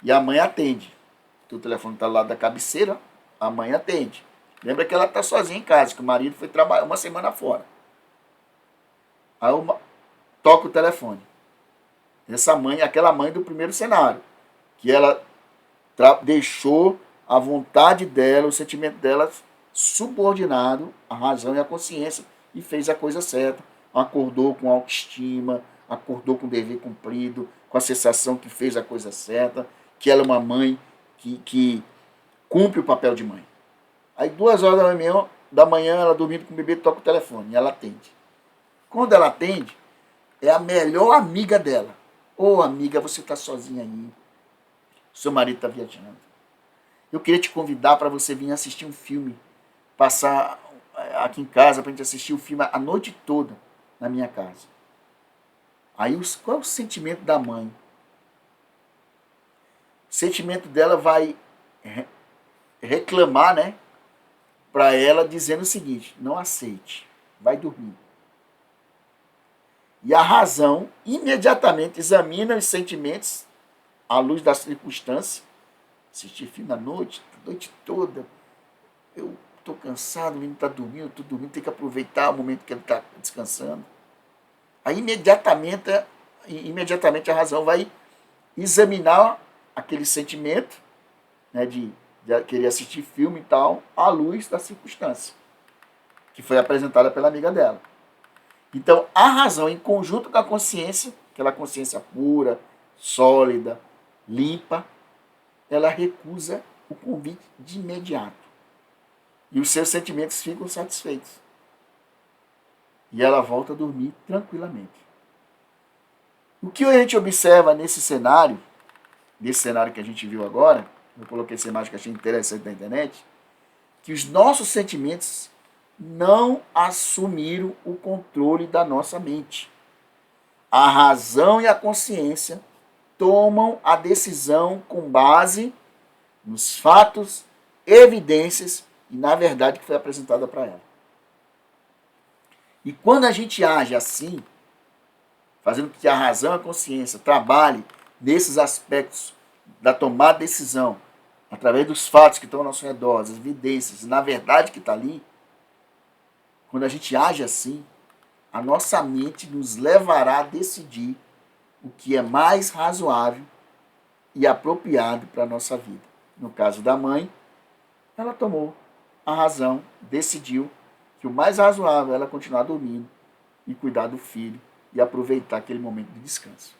E a mãe atende. O telefone está do lado da cabeceira, a mãe atende. Lembra que ela está sozinha em casa, que o marido foi trabalhar uma semana fora. Aí toca o telefone. Essa mãe, aquela mãe do primeiro cenário, que ela deixou a vontade dela, o sentimento dela subordinado à razão e à consciência e fez a coisa certa. Acordou com autoestima, acordou com dever cumprido, com a sensação que fez a coisa certa, que ela é uma mãe que cumpre o papel de mãe. Aí 2 horas da manhã ela dormindo com o bebê, toca o telefone e ela atende. Quando ela atende, é a melhor amiga dela. Ô amiga, você está sozinha aí. Seu marido está viajando. Eu queria te convidar para você vir assistir um filme, passar aqui em casa para a gente assistir o filme a noite toda na minha casa. Aí qual é o sentimento da mãe? O sentimento dela vai reclamar, né, para ela, dizendo o seguinte: não aceite, vai dormir. E a razão imediatamente examina os sentimentos à luz da circunstância. Assistir filme à noite, a noite toda. Eu estou cansado, o menino está dormindo, eu estou dormindo, tem que aproveitar o momento que ele está descansando. Aí imediatamente a razão vai examinar aquele sentimento, né, de querer assistir filme e tal, à luz da circunstância que foi apresentada pela amiga dela. Então, a razão, em conjunto com a consciência, aquela consciência pura, sólida, limpa, ela recusa o convite de imediato. E os seus sentimentos ficam satisfeitos. E ela volta a dormir tranquilamente. O que a gente observa nesse cenário que a gente viu agora, eu coloquei essa imagem que achei interessante na internet, que os nossos sentimentos não assumiram o controle da nossa mente. A razão e a consciência tomam a decisão com base nos fatos, evidências e na verdade que foi apresentada para ela. E quando a gente age assim, fazendo com que a razão e a consciência trabalhem nesses aspectos da tomada de decisão, através dos fatos que estão ao nosso redor, as evidências, na verdade que está ali, quando a gente age assim, a nossa mente nos levará a decidir o que é mais razoável e apropriado para a nossa vida. No caso da mãe, ela tomou a razão, decidiu que o mais razoável é ela continuar dormindo e cuidar do filho e aproveitar aquele momento de descanso.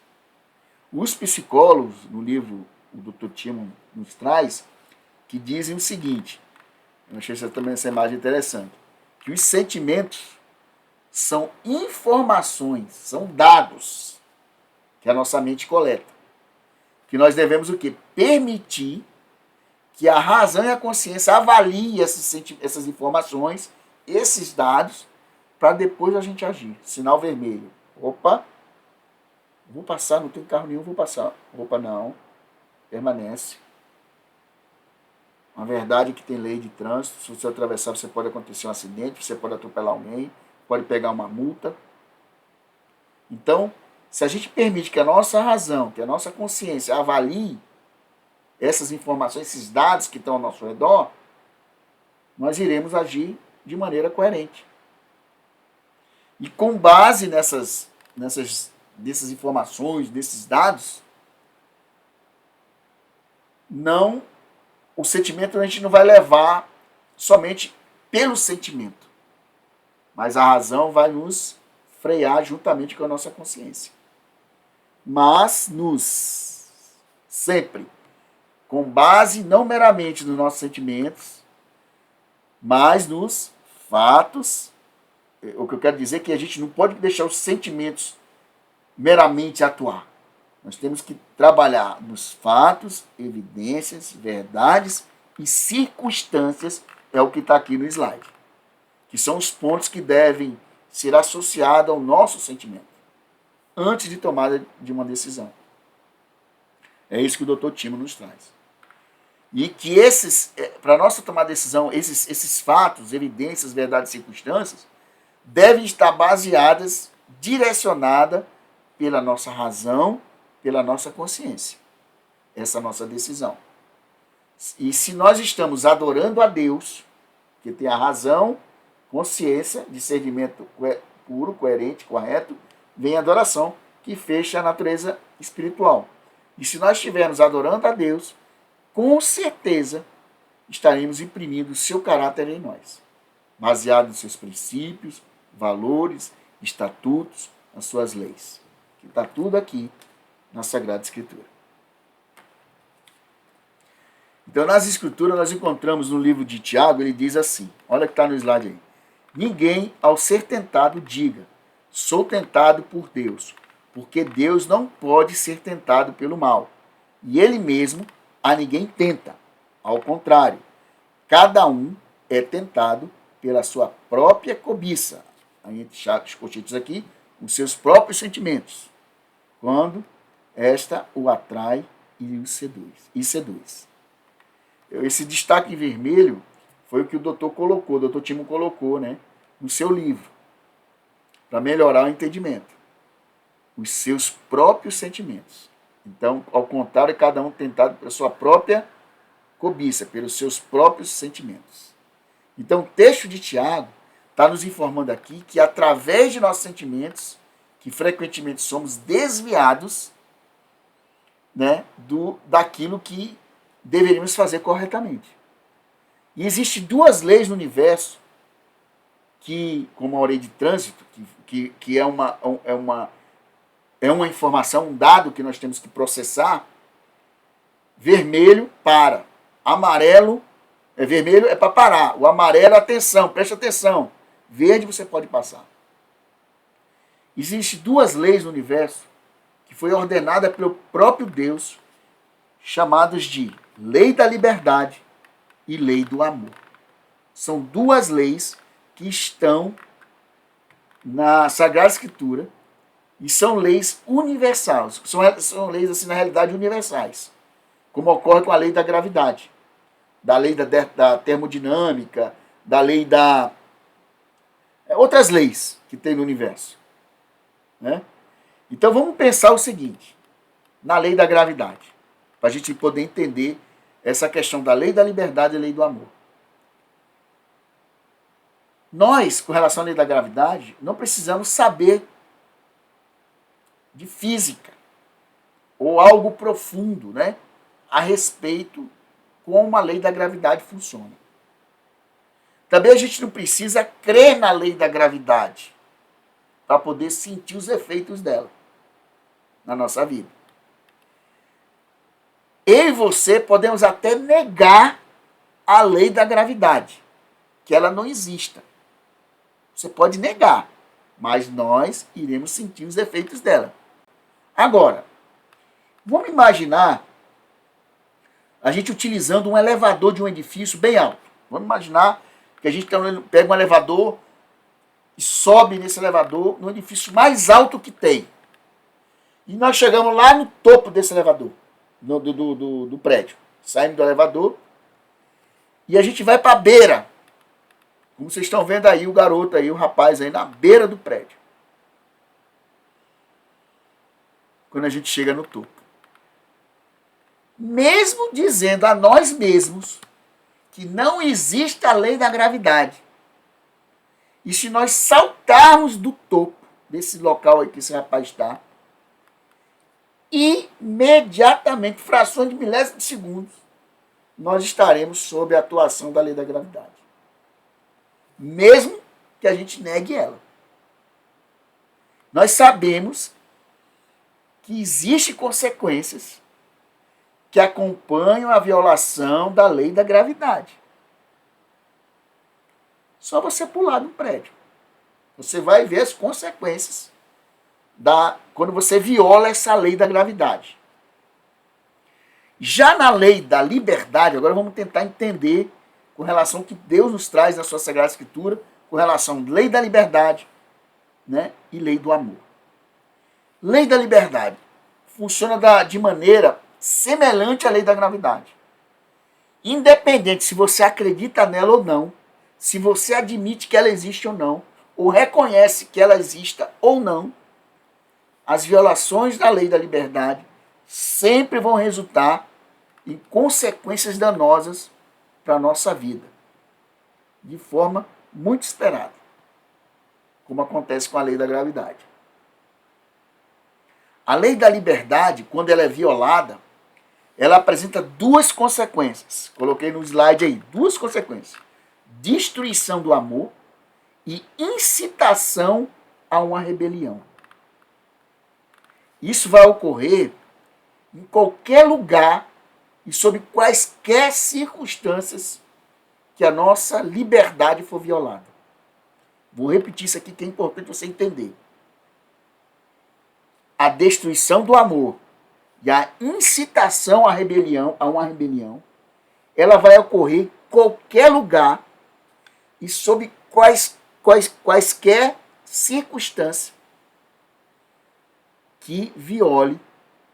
Os psicólogos, no livro o Dr. Timon nos traz, que dizem o seguinte, eu achei também essa imagem interessante, que os sentimentos são informações, são dados que a nossa mente coleta. Que nós devemos o quê? Permitir que a razão e a consciência avaliem essas informações, esses dados, para depois a gente agir. Sinal vermelho. Opa, vou passar, não tem carro nenhum, vou passar. Opa, não. Permanece. Uma verdade que tem lei de trânsito. Se você atravessar, você pode acontecer um acidente, você pode atropelar alguém, pode pegar uma multa. Então, se a gente permite que a nossa razão, que a nossa consciência avalie essas informações, esses dados que estão ao nosso redor, nós iremos agir de maneira coerente. E com base nessas informações, desses dados, o sentimento a gente não vai levar somente pelo sentimento, mas a razão vai nos frear juntamente com a nossa consciência. Mas sempre com base não meramente nos nossos sentimentos, mas nos fatos. O que eu quero dizer é que a gente não pode deixar os sentimentos meramente atuar. Nós temos que trabalhar nos fatos, evidências, verdades e circunstâncias, é o que está aqui no slide, que são os pontos que devem ser associados ao nosso sentimento, antes de tomada de uma decisão. É isso que o Dr. Timo nos traz. E que para nós tomar decisão, esses fatos, evidências, verdades e circunstâncias, devem estar baseadas, direcionadas pela nossa razão, pela nossa consciência. Essa é a nossa decisão. E se nós estamos adorando a Deus, que tem a razão, consciência, discernimento puro, coerente, correto, vem a adoração, que fecha a natureza espiritual. E se nós estivermos adorando a Deus, com certeza estaremos imprimindo o seu caráter em nós, baseado nos seus princípios, valores, estatutos, nas suas leis. Que está tudo aqui na Sagrada Escritura. Então, nas Escrituras, nós encontramos no livro de Tiago, ele diz assim, olha que está no slide aí. Ninguém, ao ser tentado, diga, sou tentado por Deus, porque Deus não pode ser tentado pelo mal. E ele mesmo a ninguém tenta. Ao contrário, cada um é tentado pela sua própria cobiça. Aí, os colchetes aqui, os seus próprios sentimentos, quando esta o atrai e o seduz. Esse destaque em vermelho foi o que o Dr. Timo colocou, né, no seu livro, para melhorar o entendimento. Os seus próprios sentimentos. Então, ao contrário, cada um tentado pela sua própria cobiça, pelos seus próprios sentimentos. Então, o texto de Tiago está nos informando aqui que através de nossos sentimentos, que frequentemente somos desviados, né, daquilo que deveríamos fazer corretamente. E existem duas leis no universo, que, como a lei de trânsito, que é uma informação, um dado que nós temos que processar. Vermelho para, amarelo, vermelho é para parar, o amarelo é atenção, preste atenção, verde você pode passar. Existem duas leis no universo que foi ordenada pelo próprio Deus, chamadas de lei da liberdade e lei do amor. São duas leis que estão na Sagrada Escritura e são leis universais, são leis, assim, na realidade, universais, como ocorre com a lei da gravidade, da lei da termodinâmica, da lei da... outras leis que tem no universo. Né? Então vamos pensar o seguinte, na lei da gravidade, para a gente poder entender essa questão da lei da liberdade e lei do amor. Nós, com relação à lei da gravidade, não precisamos saber de física ou algo profundo, né, a respeito como a lei da gravidade funciona. Também a gente não precisa crer na lei da gravidade para poder sentir os efeitos dela na nossa vida. Eu e você podemos até negar a lei da gravidade, que ela não exista. Você pode negar, mas nós iremos sentir os efeitos dela. Agora, vamos imaginar a gente utilizando um elevador de um edifício bem alto. Vamos imaginar que a gente pega um elevador e sobe nesse elevador no edifício mais alto que tem. E nós chegamos lá no topo desse elevador, do prédio. Saímos do elevador E a gente vai para a beira. Como vocês estão vendo aí, o garoto aí, o rapaz aí na beira do prédio. Quando a gente chega no topo. Mesmo dizendo a nós mesmos que não existe a lei da gravidade. E se nós saltarmos do topo desse local aí que esse rapaz está, imediatamente, frações de milésimos de segundos, nós estaremos sob a atuação da lei da gravidade. Mesmo que a gente negue ela. Nós sabemos que existem consequências que acompanham a violação da lei da gravidade. Só você pular de um prédio. Você vai ver as consequências quando você viola essa lei da gravidade. Já na lei da liberdade, agora vamos tentar entender com relação ao que Deus nos traz na sua Sagrada Escritura, com relação à lei da liberdade, né, e lei do amor. Lei da liberdade funciona de maneira semelhante à lei da gravidade. Independente se você acredita nela ou não, se você admite que ela existe ou não, ou reconhece que ela exista ou não, as violações da lei da liberdade sempre vão resultar em consequências danosas para a nossa vida, de forma muito esperada, como acontece com a lei da gravidade. A lei da liberdade, quando ela é violada, ela apresenta duas consequências. Coloquei no slide aí, duas consequências. Destruição do amor e incitação a uma rebelião. Isso vai ocorrer em qualquer lugar e sob quaisquer circunstâncias que a nossa liberdade for violada. Vou repetir isso aqui que é importante você entender. A destruição do amor e a incitação à rebelião, ela vai ocorrer em qualquer lugar e sob quaisquer circunstâncias que viole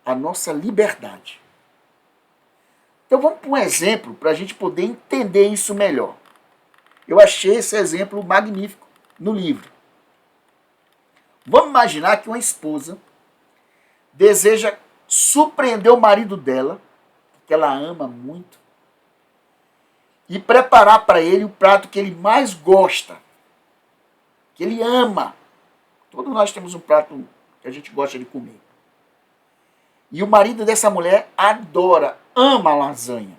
a nossa liberdade. Então vamos para um exemplo para a gente poder entender isso melhor. Eu achei esse exemplo magnífico no livro. Vamos imaginar que uma esposa deseja surpreender o marido dela, que ela ama muito, e preparar para ele o prato que ele mais gosta, que ele ama. Todos nós temos um prato que a gente gosta de comer. E o marido dessa mulher adora, ama a lasanha.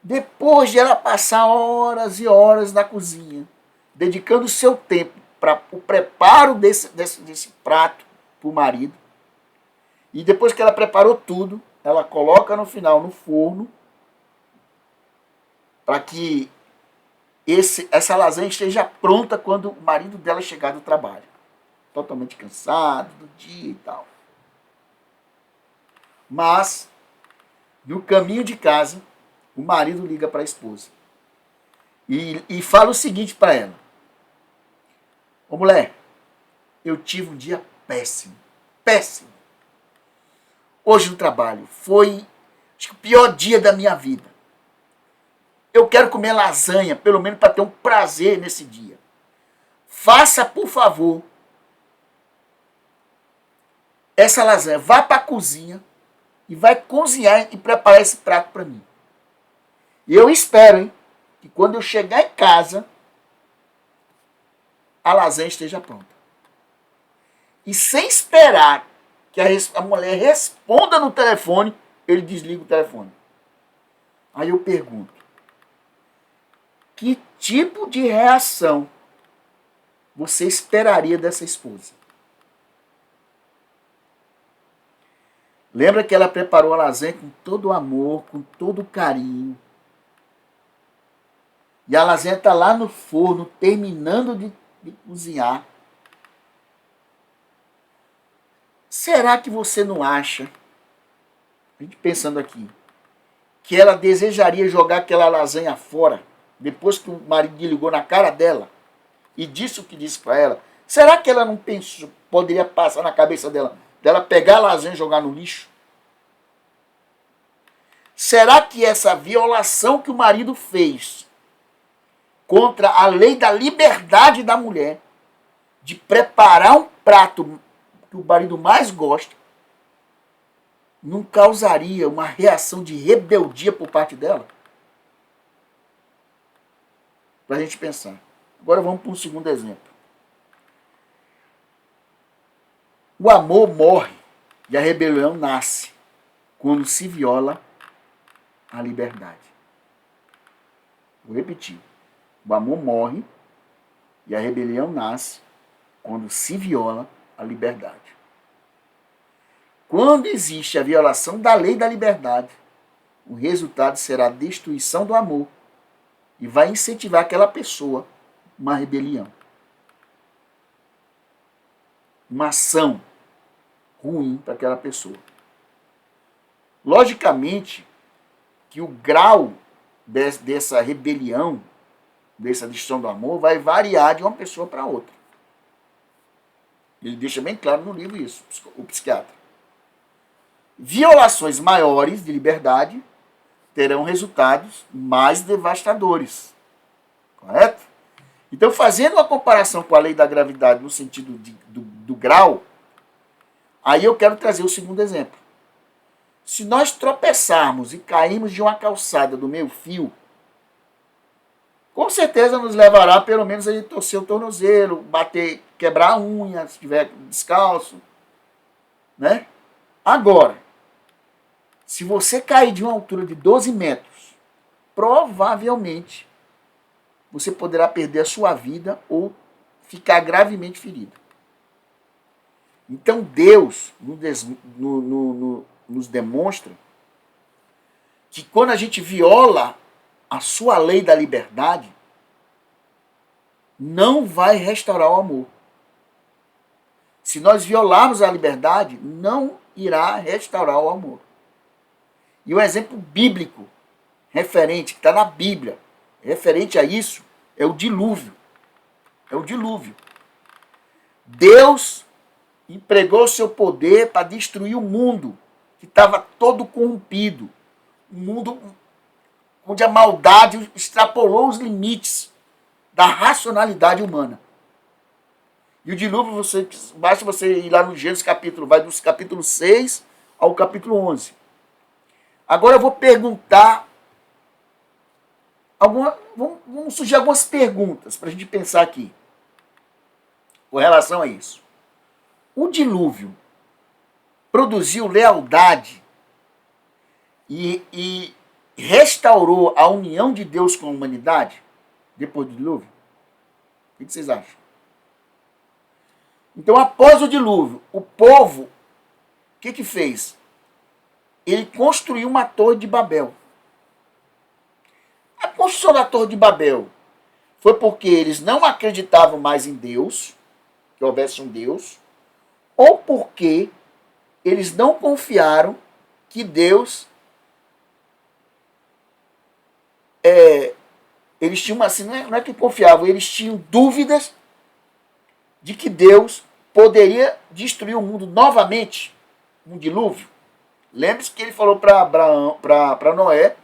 Depois de ela passar horas e horas na cozinha, dedicando o seu tempo para o preparo desse prato para o marido, e depois que ela preparou tudo, ela coloca no final no forno, para que essa lasanha esteja pronta quando o marido dela chegar do trabalho. Totalmente cansado do dia e tal. Mas, no caminho de casa, o marido liga para a esposa. E fala o seguinte para ela. Ô mulher, eu tive um dia péssimo. Péssimo. Hoje no trabalho foi acho que o pior dia da minha vida. Eu quero comer lasanha, pelo menos para ter um prazer nesse dia. Faça, por favor, essa lasanha. Vá para a cozinha e vai cozinhar e preparar esse prato para mim. E eu espero, hein, que quando eu chegar em casa, a lasanha esteja pronta. E sem esperar que a mulher responda no telefone, ele desliga o telefone. Aí eu pergunto, que tipo de reação você esperaria dessa esposa? Lembra que ela preparou a lasanha com todo o amor, com todo o carinho. E a lasanha está lá no forno, terminando de cozinhar. Será que você não acha, a gente pensando aqui, que ela desejaria jogar aquela lasanha fora, depois que o marido ligou na cara dela e disse o que disse para ela? Será que ela não pensou, poderia passar na cabeça dela pegar a lasanha e jogar no lixo? Será que essa violação que o marido fez contra a lei da liberdade da mulher, de preparar um prato que o marido mais gosta, não causaria uma reação de rebeldia por parte dela? Para a gente pensar. Agora vamos para um segundo exemplo. O amor morre e a rebelião nasce quando se viola a liberdade. Vou repetir. O amor morre e a rebelião nasce quando se viola a liberdade. Quando existe a violação da lei da liberdade, o resultado será a destruição do amor e vai incentivar aquela pessoa uma rebelião. Uma ação ruim para aquela pessoa. Logicamente que o grau dessa rebelião, dessa destruição do amor, vai variar de uma pessoa para outra. Ele deixa bem claro no livro isso, o psiquiatra. Violações maiores de liberdade terão resultados mais devastadores. Correto? Então, fazendo uma comparação com a lei da gravidade no sentido do grau, aí eu quero trazer o segundo exemplo. Se nós tropeçarmos e cairmos de uma calçada do meio fio, com certeza nos levará pelo menos a torcer o tornozelo, bater, quebrar a unha, se estiver descalço, né? Agora, se você cair de uma altura de 12 metros, provavelmente você poderá perder a sua vida ou ficar gravemente ferido. Então Deus nos demonstra que quando a gente viola a sua lei da liberdade, não vai restaurar o amor. Se nós violarmos a liberdade, não irá restaurar o amor. E o exemplo bíblico referente, que está na Bíblia, referente a isso, é o dilúvio. É o dilúvio. Deus empregou seu poder para destruir o mundo, que estava todo corrompido. Um mundo onde a maldade extrapolou os limites da racionalidade humana. E o dilúvio, basta você ir lá no Gênesis capítulo, vai do capítulo 6 ao capítulo 11. Agora eu vou perguntar, vamos surgir algumas perguntas para a gente pensar aqui, com relação a isso. O dilúvio produziu lealdade e restaurou a união de Deus com a humanidade depois do dilúvio? O que vocês acham? Então, após o dilúvio, o povo, o que fez? Ele construiu uma torre de Babel. A construção da torre de Babel foi porque eles não acreditavam mais em Deus, que houvesse um Deus, ou porque eles não confiaram que Deus eles tinham assim, não é que confiavam, eles tinham dúvidas de que Deus poderia destruir o mundo novamente, um dilúvio. Lembre-se que ele falou para Noé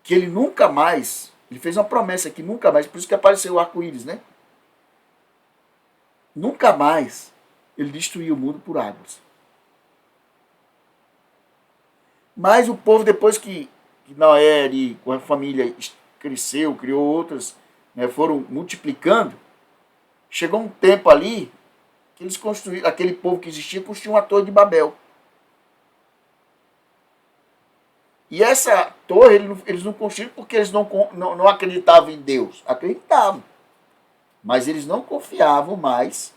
que ele nunca mais, ele fez uma promessa que nunca mais, por isso que apareceu o arco-íris, né? Nunca mais ele destruiu o mundo por águas. Mas o povo, depois que Noé e com a família cresceu, criou outras, né, foram multiplicando, chegou um tempo ali que eles construíram, aquele povo que existia, construiu uma torre de Babel. E essa torre eles não construíram porque eles não acreditavam em Deus. Acreditavam. Mas eles não confiavam mais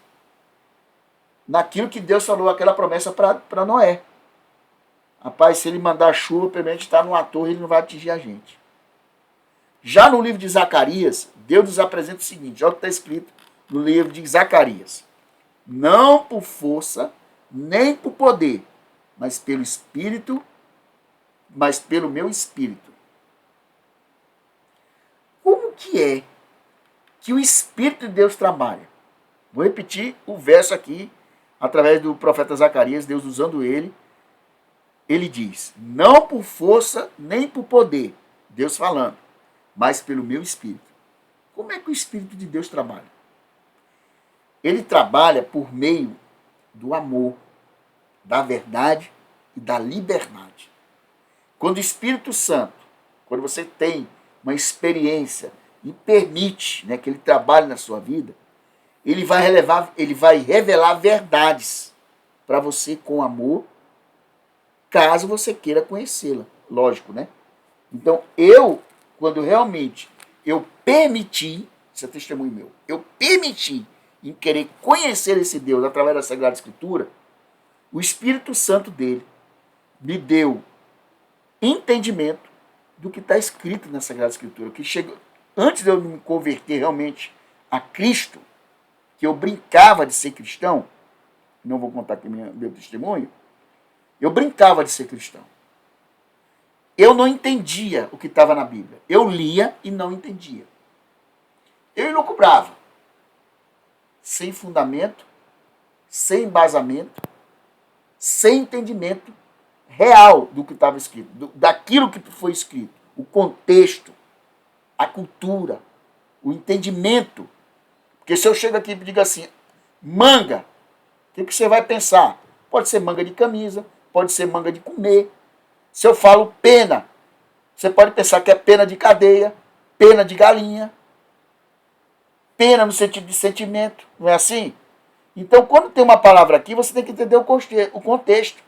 naquilo que Deus falou, aquela promessa para Noé. Rapaz, se ele mandar chuva, pelo menos está numa torre, ele não vai atingir a gente. Já no livro de Zacarias, Deus nos apresenta o seguinte, olha o que está escrito no livro de Zacarias. Não por força, nem por poder, mas pelo Espírito, mas pelo meu Espírito. Como que é que o Espírito de Deus trabalha? Vou repetir o verso aqui, através do profeta Zacarias, Deus usando ele, ele diz, não por força nem por poder, Deus falando, mas pelo meu Espírito. Como é que o Espírito de Deus trabalha? Ele trabalha por meio do amor, da verdade e da liberdade. Quando o Espírito Santo, quando você tem uma experiência e permite, né, que ele trabalhe na sua vida, ele vai revelar verdades para você com amor, caso você queira conhecê-la. Lógico, né? Então, quando realmente eu permiti, isso é testemunho meu, eu permiti em querer conhecer esse Deus através da Sagrada Escritura, o Espírito Santo dele me deu entendimento do que está escrito na Sagrada Escritura. Que chega, antes de eu me converter realmente a Cristo, que eu brincava de ser cristão, não vou contar aqui meu testemunho, eu brincava de ser cristão. Eu não entendia o que estava na Bíblia. Eu lia e não entendia. Eu elucubrava. Sem fundamento, sem embasamento, sem entendimento real do que estava escrito, daquilo que foi escrito, o contexto, a cultura, o entendimento. Porque se eu chego aqui e digo assim, manga, o que você vai pensar? Pode ser manga de camisa, pode ser manga de comer. Se eu falo pena, você pode pensar que é pena de cadeia, pena de galinha, pena no sentido de sentimento, não é assim? Então, quando tem uma palavra aqui, você tem que entender o contexto.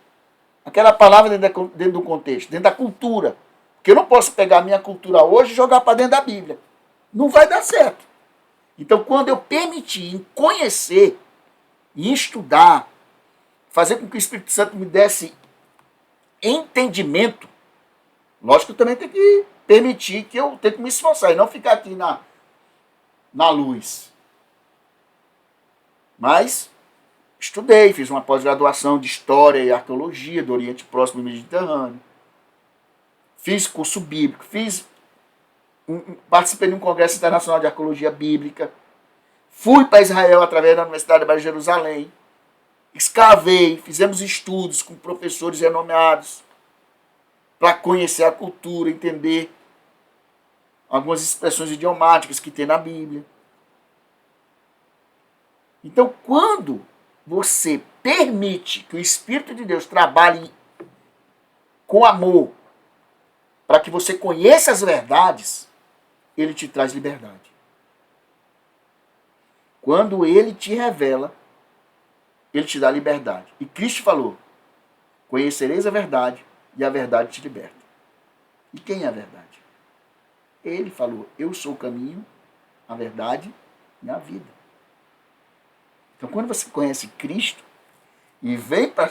Aquela palavra dentro do contexto, dentro da cultura. Porque eu não posso pegar a minha cultura hoje e jogar para dentro da Bíblia. Não vai dar certo. Então, quando eu permiti conhecer e estudar, fazer com que o Espírito Santo me desse entendimento, lógico que eu também tenho que permitir que eu tenho que me esforçar e não ficar aqui na luz. Mas estudei, fiz uma pós-graduação de História e Arqueologia do Oriente Próximo e Mediterrâneo. Fiz curso bíblico, participei de um congresso internacional de arqueologia bíblica. Fui para Israel através da Universidade de Jerusalém. Escavei, fizemos estudos com professores renomeados para conhecer a cultura, entender algumas expressões idiomáticas que tem na Bíblia. Então, quando você permite que o Espírito de Deus trabalhe com amor para que você conheça as verdades, ele te traz liberdade. Quando ele te revela, ele te dá liberdade. E Cristo falou, conhecereis a verdade e a verdade te liberta. E quem é a verdade? Ele falou, eu sou o caminho, a verdade e a vida. Então, quando você conhece Cristo e vem para a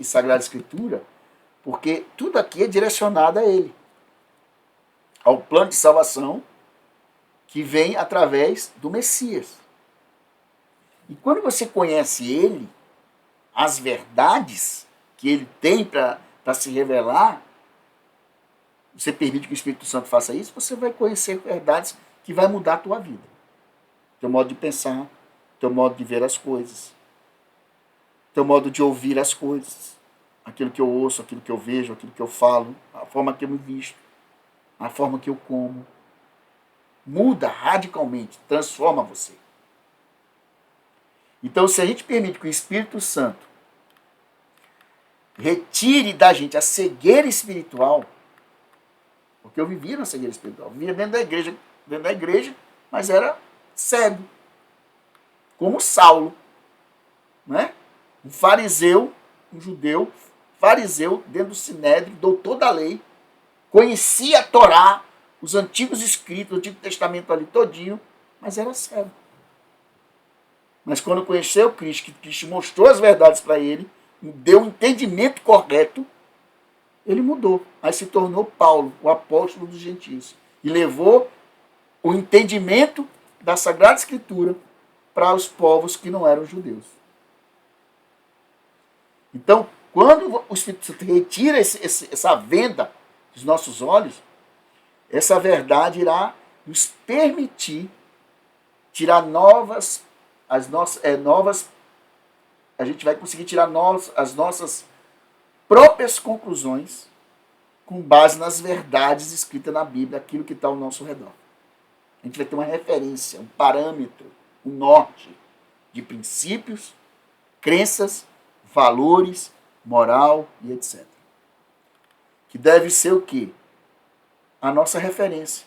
Sagrada Escritura, porque tudo aqui é direcionado a Ele, ao plano de salvação que vem através do Messias. E quando você conhece Ele, as verdades que Ele tem para se revelar, você permite que o Espírito Santo faça isso, você vai conhecer verdades que vai mudar a tua vida. Teu modo de pensar, teu modo de ver as coisas, teu modo de ouvir as coisas, aquilo que eu ouço, aquilo que eu vejo, aquilo que eu falo, a forma que eu me visto, a forma que eu como. Muda radicalmente, transforma você. Então, se a gente permite que o Espírito Santo retire da gente a cegueira espiritual, porque eu vivia na cegueira espiritual, vivia dentro da igreja, mas era cego. Como Saulo, né? Um fariseu, um judeu, fariseu, dentro do Sinédrio, doutor da lei, conhecia a Torá, os antigos escritos, o Antigo Testamento ali todinho, mas era cego. Mas quando conheceu Cristo, que Cristo mostrou as verdades para ele, deu um entendimento correto, ele mudou. Aí se tornou Paulo, o apóstolo dos gentios. E levou o entendimento da Sagrada Escritura para os povos que não eram judeus. Então, quando o Espírito Santo retira essa venda dos nossos olhos, essa verdade irá nos permitir tirar a gente vai conseguir tirar as nossas próprias conclusões com base nas verdades escritas na Bíblia, aquilo que está ao nosso redor. A gente vai ter uma referência, um parâmetro, um norte de princípios, crenças, valores, moral e etc. Que deve ser o quê? A nossa referência.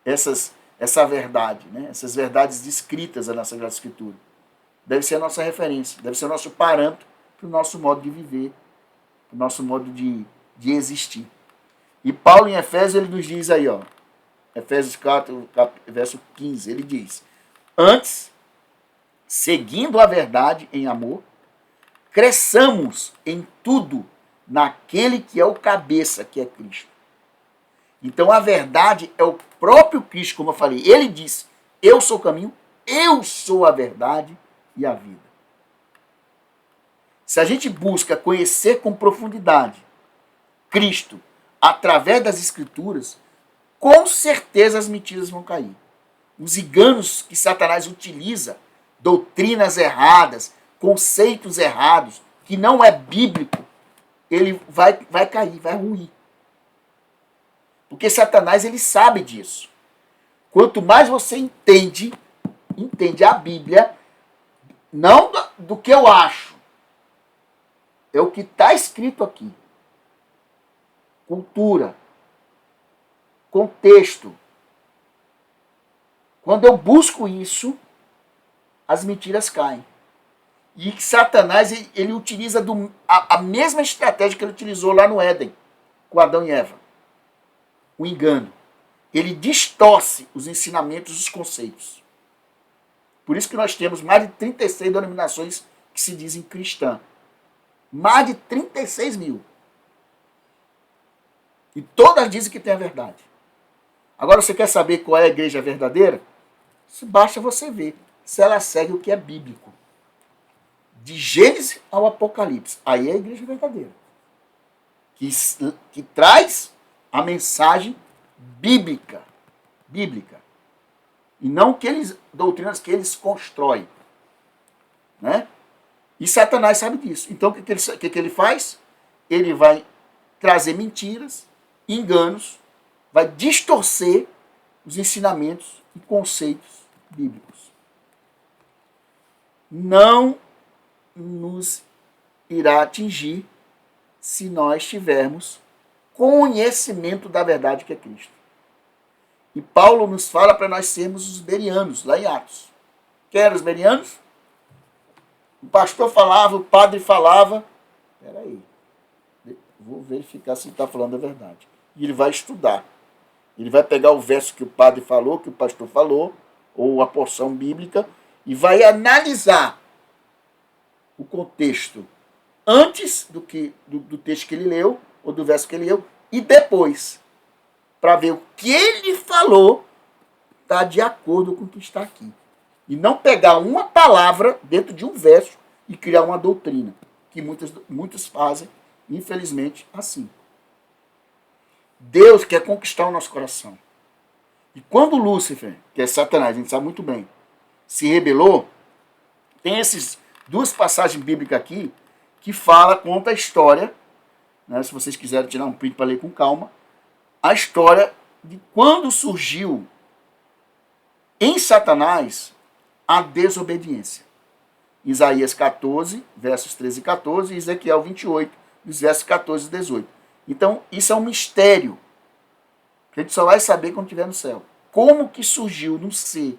Essa verdade, né? Essas verdades descritas na Sagrada Escritura. Deve ser a nossa referência, deve ser o nosso parâmetro para o nosso modo de viver, para o nosso modo de existir. E Paulo em Efésios, ele nos diz aí, ó, Efésios 4, verso 15, ele diz: antes, seguindo a verdade em amor, cresçamos em tudo naquele que é o cabeça, que é Cristo. Então a verdade é o próprio Cristo, como eu falei. Ele diz: eu sou o caminho, eu sou a verdade e a vida. Se a gente busca conhecer com profundidade Cristo através das Escrituras, com certeza as mentiras vão cair. Os enganos que Satanás utiliza, doutrinas erradas, conceitos errados, que não é bíblico, ele vai cair, vai ruir. Porque Satanás, ele sabe disso. Quanto mais você entende a Bíblia, não do que eu acho, é o que está escrito aqui. Cultura, contexto. Quando eu busco isso, as mentiras caem. E Satanás, ele utiliza a mesma estratégia que ele utilizou lá no Éden, com Adão e Eva. O engano. Ele distorce os ensinamentos, os conceitos. Por isso que nós temos mais de 36 denominações que se dizem cristãs. Mais de 36 mil. E todas dizem que tem a verdade. Agora você quer saber qual é a igreja verdadeira? Basta você ver se ela segue o que é bíblico. De Gênesis ao Apocalipse. Aí é a igreja verdadeira. Que traz a mensagem bíblica. Bíblica. E não doutrinas que eles constroem. Né? E Satanás sabe disso. Então o que ele faz? Ele vai trazer mentiras, enganos, vai distorcer os ensinamentos e conceitos bíblicos. Não nos irá atingir se nós tivermos conhecimento da verdade que é Cristo. E Paulo nos fala para nós sermos os berianos, lá em Atos. Quem eram os berianos? O pastor falava, o padre falava. Espera aí, vou verificar se ele está falando a verdade. E ele vai estudar. Ele vai pegar o verso que o padre falou, que o pastor falou, ou a porção bíblica, e vai analisar o contexto antes do texto que ele leu, ou do verso que ele leu, e depois, para ver o que ele falou está de acordo com o que está aqui. E não pegar uma palavra dentro de um verso e criar uma doutrina, que muitos fazem, infelizmente, assim. Deus quer conquistar o nosso coração. E quando Lúcifer, que é Satanás, a gente sabe muito bem, se rebelou, tem essas duas passagens bíblicas aqui que conta a história, né, se vocês quiserem tirar um print para ler com calma, a história de quando surgiu em Satanás a desobediência. Isaías 14, versos 13 e 14, e Ezequiel 28, dos versos 14 e 18. Então, isso é um mistério que a gente só vai saber quando estiver no céu. Como que surgiu num ser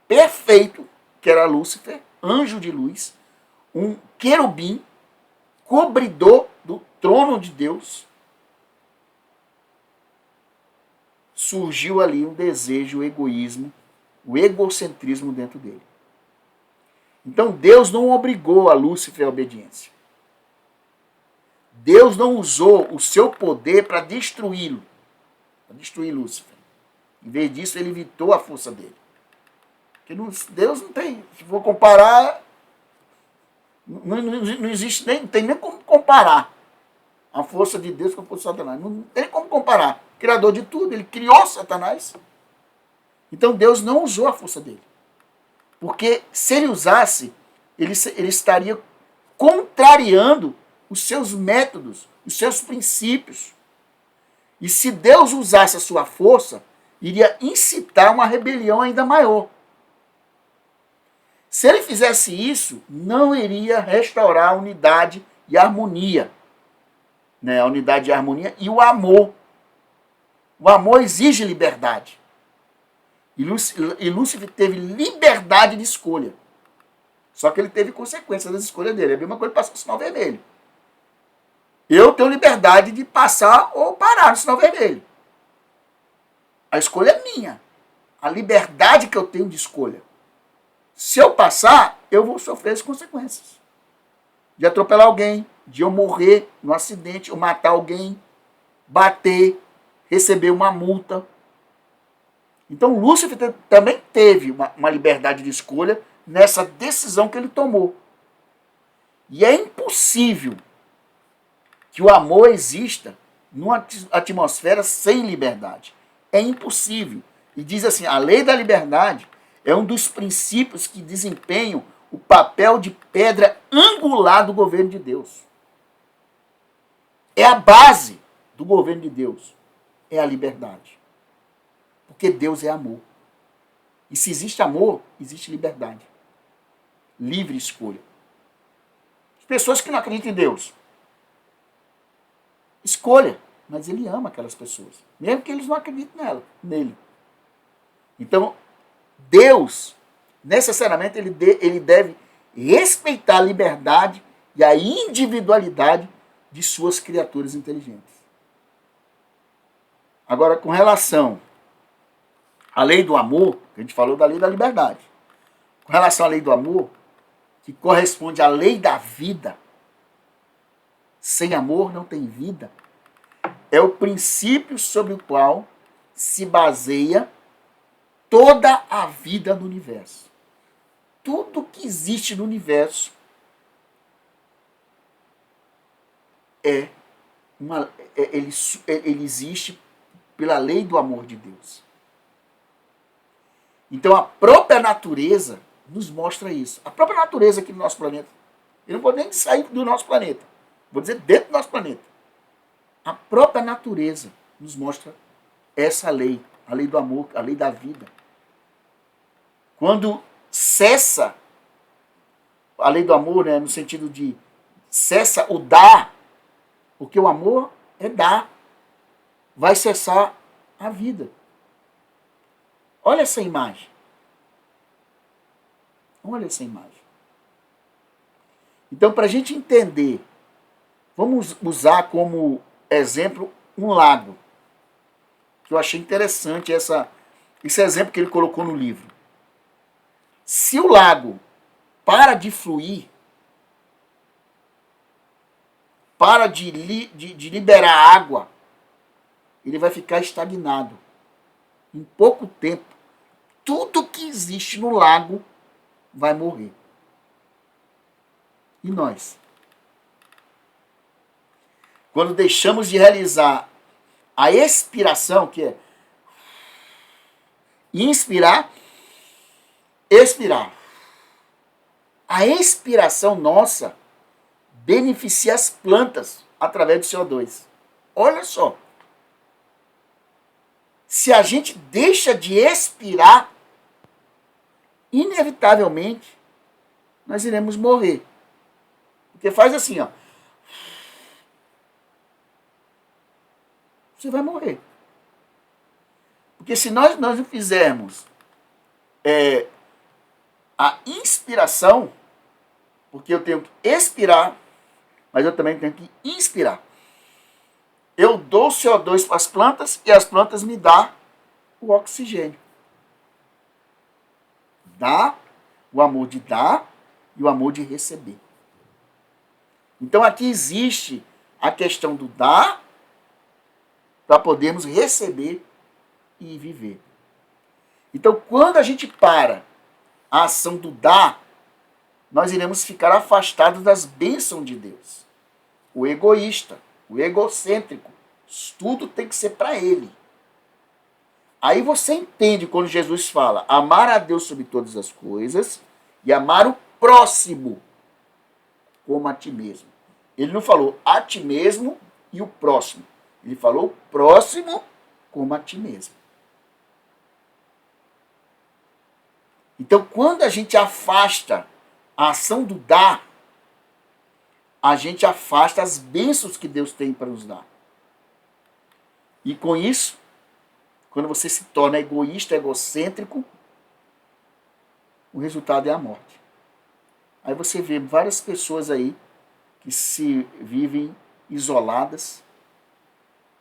perfeito, que era Lúcifer, anjo de luz, um querubim, cobridor do trono de Deus, surgiu ali um desejo, o egoísmo, o egocentrismo dentro dele. Então Deus não obrigou a Lúcifer à obediência. Deus não usou o seu poder para destruí-lo, para destruir Lúcifer. Em vez disso, ele evitou a força dele. Porque Deus não tem, se for comparar, não existe nem, não tem nem como comparar a força de Deus com a força de Satanás. Não tem como comparar. O Criador de tudo, ele criou Satanás. Então Deus não usou a força dele. Porque se ele usasse, ele estaria contrariando os seus métodos, os seus princípios. E se Deus usasse a sua força, iria incitar uma rebelião ainda maior. Se ele fizesse isso, não iria restaurar a unidade e a harmonia. Né? A unidade e a harmonia e o amor. O amor exige liberdade. E Lúcifer teve liberdade de escolha. Só que ele teve consequências das escolhas dele. É a mesma coisa que passar o sinal vermelho. Eu tenho liberdade de passar ou parar no sinal vermelho. A escolha é minha. A liberdade que eu tenho de escolha. Se eu passar, eu vou sofrer as consequências. De atropelar alguém, de eu morrer no acidente, ou matar alguém, bater, receber uma multa. Então Lúcifer também teve uma liberdade de escolha nessa decisão que ele tomou. E é impossível que o amor exista numa atmosfera sem liberdade. É impossível. E diz assim, a lei da liberdade é um dos princípios que desempenham o papel de pedra angular do governo de Deus. É a base do governo de Deus. É a liberdade. Porque Deus é amor. E se existe amor, existe liberdade. Livre escolha. As pessoas que não acreditam em Deus, escolha. Mas ele ama aquelas pessoas. Mesmo que eles não acreditem nele. Então, Deus, necessariamente, ele deve respeitar a liberdade e a individualidade de suas criaturas inteligentes. Agora, com relação à lei do amor, a gente falou da lei da liberdade. Com relação à lei do amor, que corresponde à lei da vida, sem amor não tem vida, é o princípio sobre o qual se baseia toda a vida no universo. Tudo que existe no universo ele existe pela lei do amor de Deus. Então a própria natureza nos mostra isso. A própria natureza aqui no nosso planeta. Eu não vou nem sair do nosso planeta. Vou dizer dentro do nosso planeta. A própria natureza nos mostra essa lei. A lei do amor, a lei da vida. Quando cessa a lei do amor, né, no sentido de cessa o dar, porque o amor é dar, vai cessar a vida. Olha essa imagem. Olha essa imagem. Então, para a gente entender, vamos usar como exemplo um lago, que eu achei interessante esse exemplo que ele colocou no livro. Se o lago para de fluir, para de liberar água, ele vai ficar estagnado. Em pouco tempo, tudo que existe no lago vai morrer. E nós? Quando deixamos de realizar a expiração, que é inspirar, expirar. A expiração nossa beneficia as plantas através do CO2. Olha só. Se a gente deixa de expirar, inevitavelmente, nós iremos morrer. Porque faz assim, ó. Você vai morrer. Porque se nós não fizermos a inspiração, porque eu tenho que expirar, mas eu também tenho que inspirar. Eu dou CO2 para as plantas e as plantas me dão o oxigênio. Dá o amor de dar e o amor de receber. Então aqui existe a questão do dar para podermos receber e viver. Então quando a gente para a ação do dar, nós iremos ficar afastados das bênçãos de Deus. O egoísta, o egocêntrico, tudo tem que ser para ele. Aí você entende quando Jesus fala amar a Deus sobre todas as coisas e amar o próximo como a ti mesmo. Ele não falou a ti mesmo e o próximo. Ele falou o próximo como a ti mesmo. Então, quando a gente afasta a ação do dar, a gente afasta as bênçãos que Deus tem para nos dar. E com isso, quando você se torna egoísta, egocêntrico, o resultado é a morte. Aí você vê várias pessoas aí que se vivem isoladas,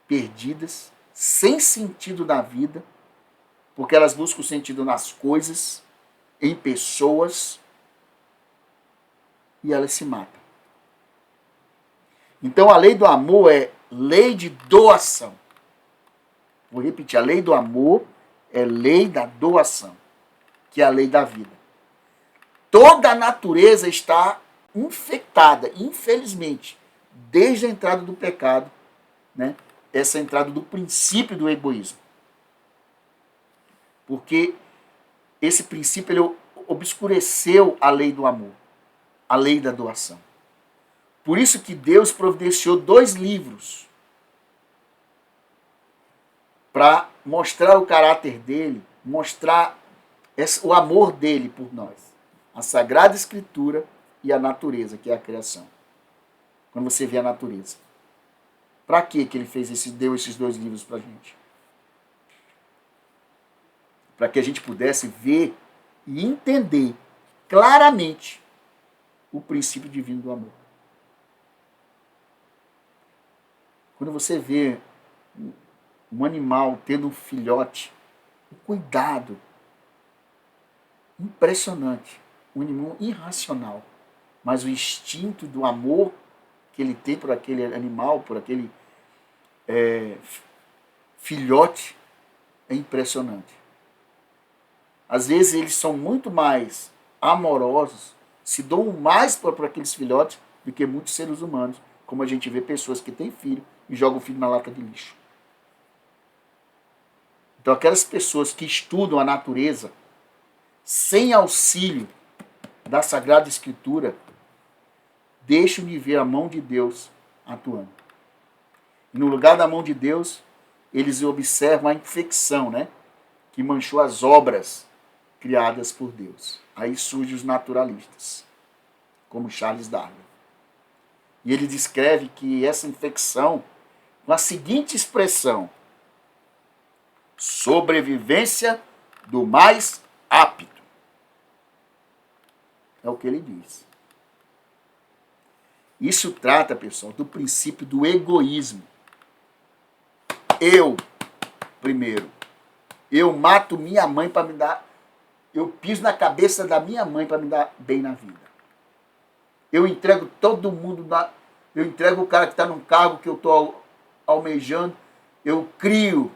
perdidas, sem sentido na vida, porque elas buscam sentido nas coisas, em pessoas, e elas se matam. Então a lei do amor é lei de doação. Vou repetir, a lei do amor é lei da doação, que é a lei da vida. Toda a natureza está infectada, infelizmente, desde a entrada do pecado, né? Essa entrada do princípio do egoísmo. Porque esse princípio ele obscureceu a lei do amor, a lei da doação. Por isso que Deus providenciou 2 livros para mostrar o caráter dele, mostrar o amor dele por nós. A Sagrada Escritura e a natureza, que é a criação. Quando você vê a natureza. Para que ele deu esses 2 livros para a gente? Para que a gente pudesse ver e entender claramente o princípio divino do amor. Quando você vê um animal tendo um filhote, o cuidado impressionante, um animal irracional, mas o instinto do amor que ele tem por aquele animal, por aquele filhote, é impressionante. Às vezes eles são muito mais amorosos, se doam mais para aqueles filhotes do que muitos seres humanos, como a gente vê pessoas que têm filho e jogam o filho na lata de lixo. Então aquelas pessoas que estudam a natureza sem auxílio da Sagrada Escritura deixam de ver a mão de Deus atuando. E no lugar da mão de Deus, eles observam a infecção, né? Que manchou as obras criadas por Deus. Aí surgem os naturalistas, como Charles Darwin. E ele descreve que essa infecção, com a seguinte expressão: sobrevivência do mais apto. É o que ele diz. Isso trata, pessoal, do princípio do egoísmo. Eu, primeiro, eu mato minha mãe para me dar... Eu piso na cabeça da minha mãe para me dar bem na vida. Eu entrego todo mundo... Eu entrego o cara que está num cargo que eu estou almejando. Eu crio.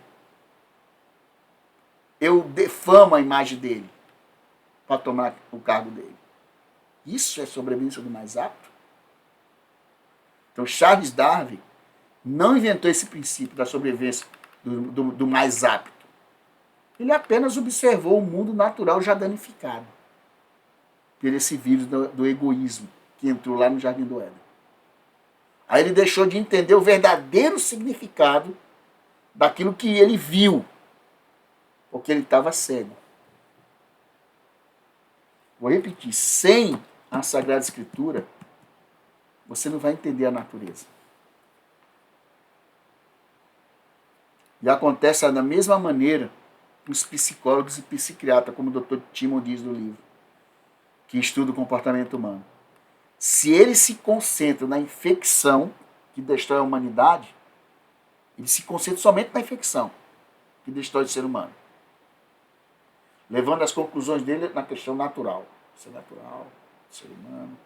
Eu defamo a imagem dele para tomar o cargo dele. Isso é sobrevivência do mais apto? Então Charles Darwin não inventou esse princípio da sobrevivência do mais apto. Ele apenas observou o mundo natural já danificado por esse vírus do egoísmo que entrou lá no Jardim do Éden. Aí ele deixou de entender o verdadeiro significado daquilo que ele viu, porque ele estava cego. Vou repetir, sem a Sagrada Escritura, você não vai entender a natureza. E acontece da mesma maneira com os psicólogos e psiquiatras, como o Dr. Timon diz no livro, que estuda o comportamento humano. Se eles se concentram na infecção que destrói a humanidade, eles se concentram somente na infecção que destrói o ser humano, levando as conclusões dele na questão natural. Ser natural, ser humano.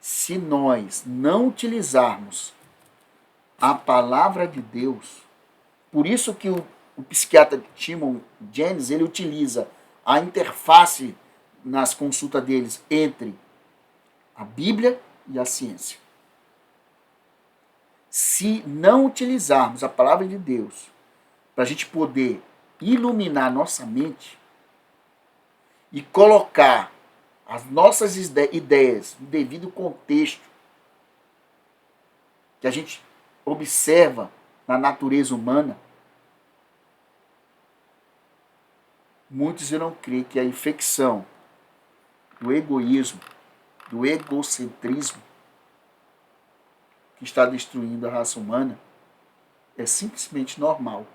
Se nós não utilizarmos a palavra de Deus, por isso que o psiquiatra Timon James, ele utiliza a interface nas consultas deles entre a Bíblia e a ciência. Se não utilizarmos a palavra de Deus para a gente poder iluminar nossa mente e colocar as nossas ideias, no devido contexto que a gente observa na natureza humana, muitos irão crer que a infecção do egoísmo, do egocentrismo, que está destruindo a raça humana, é simplesmente normal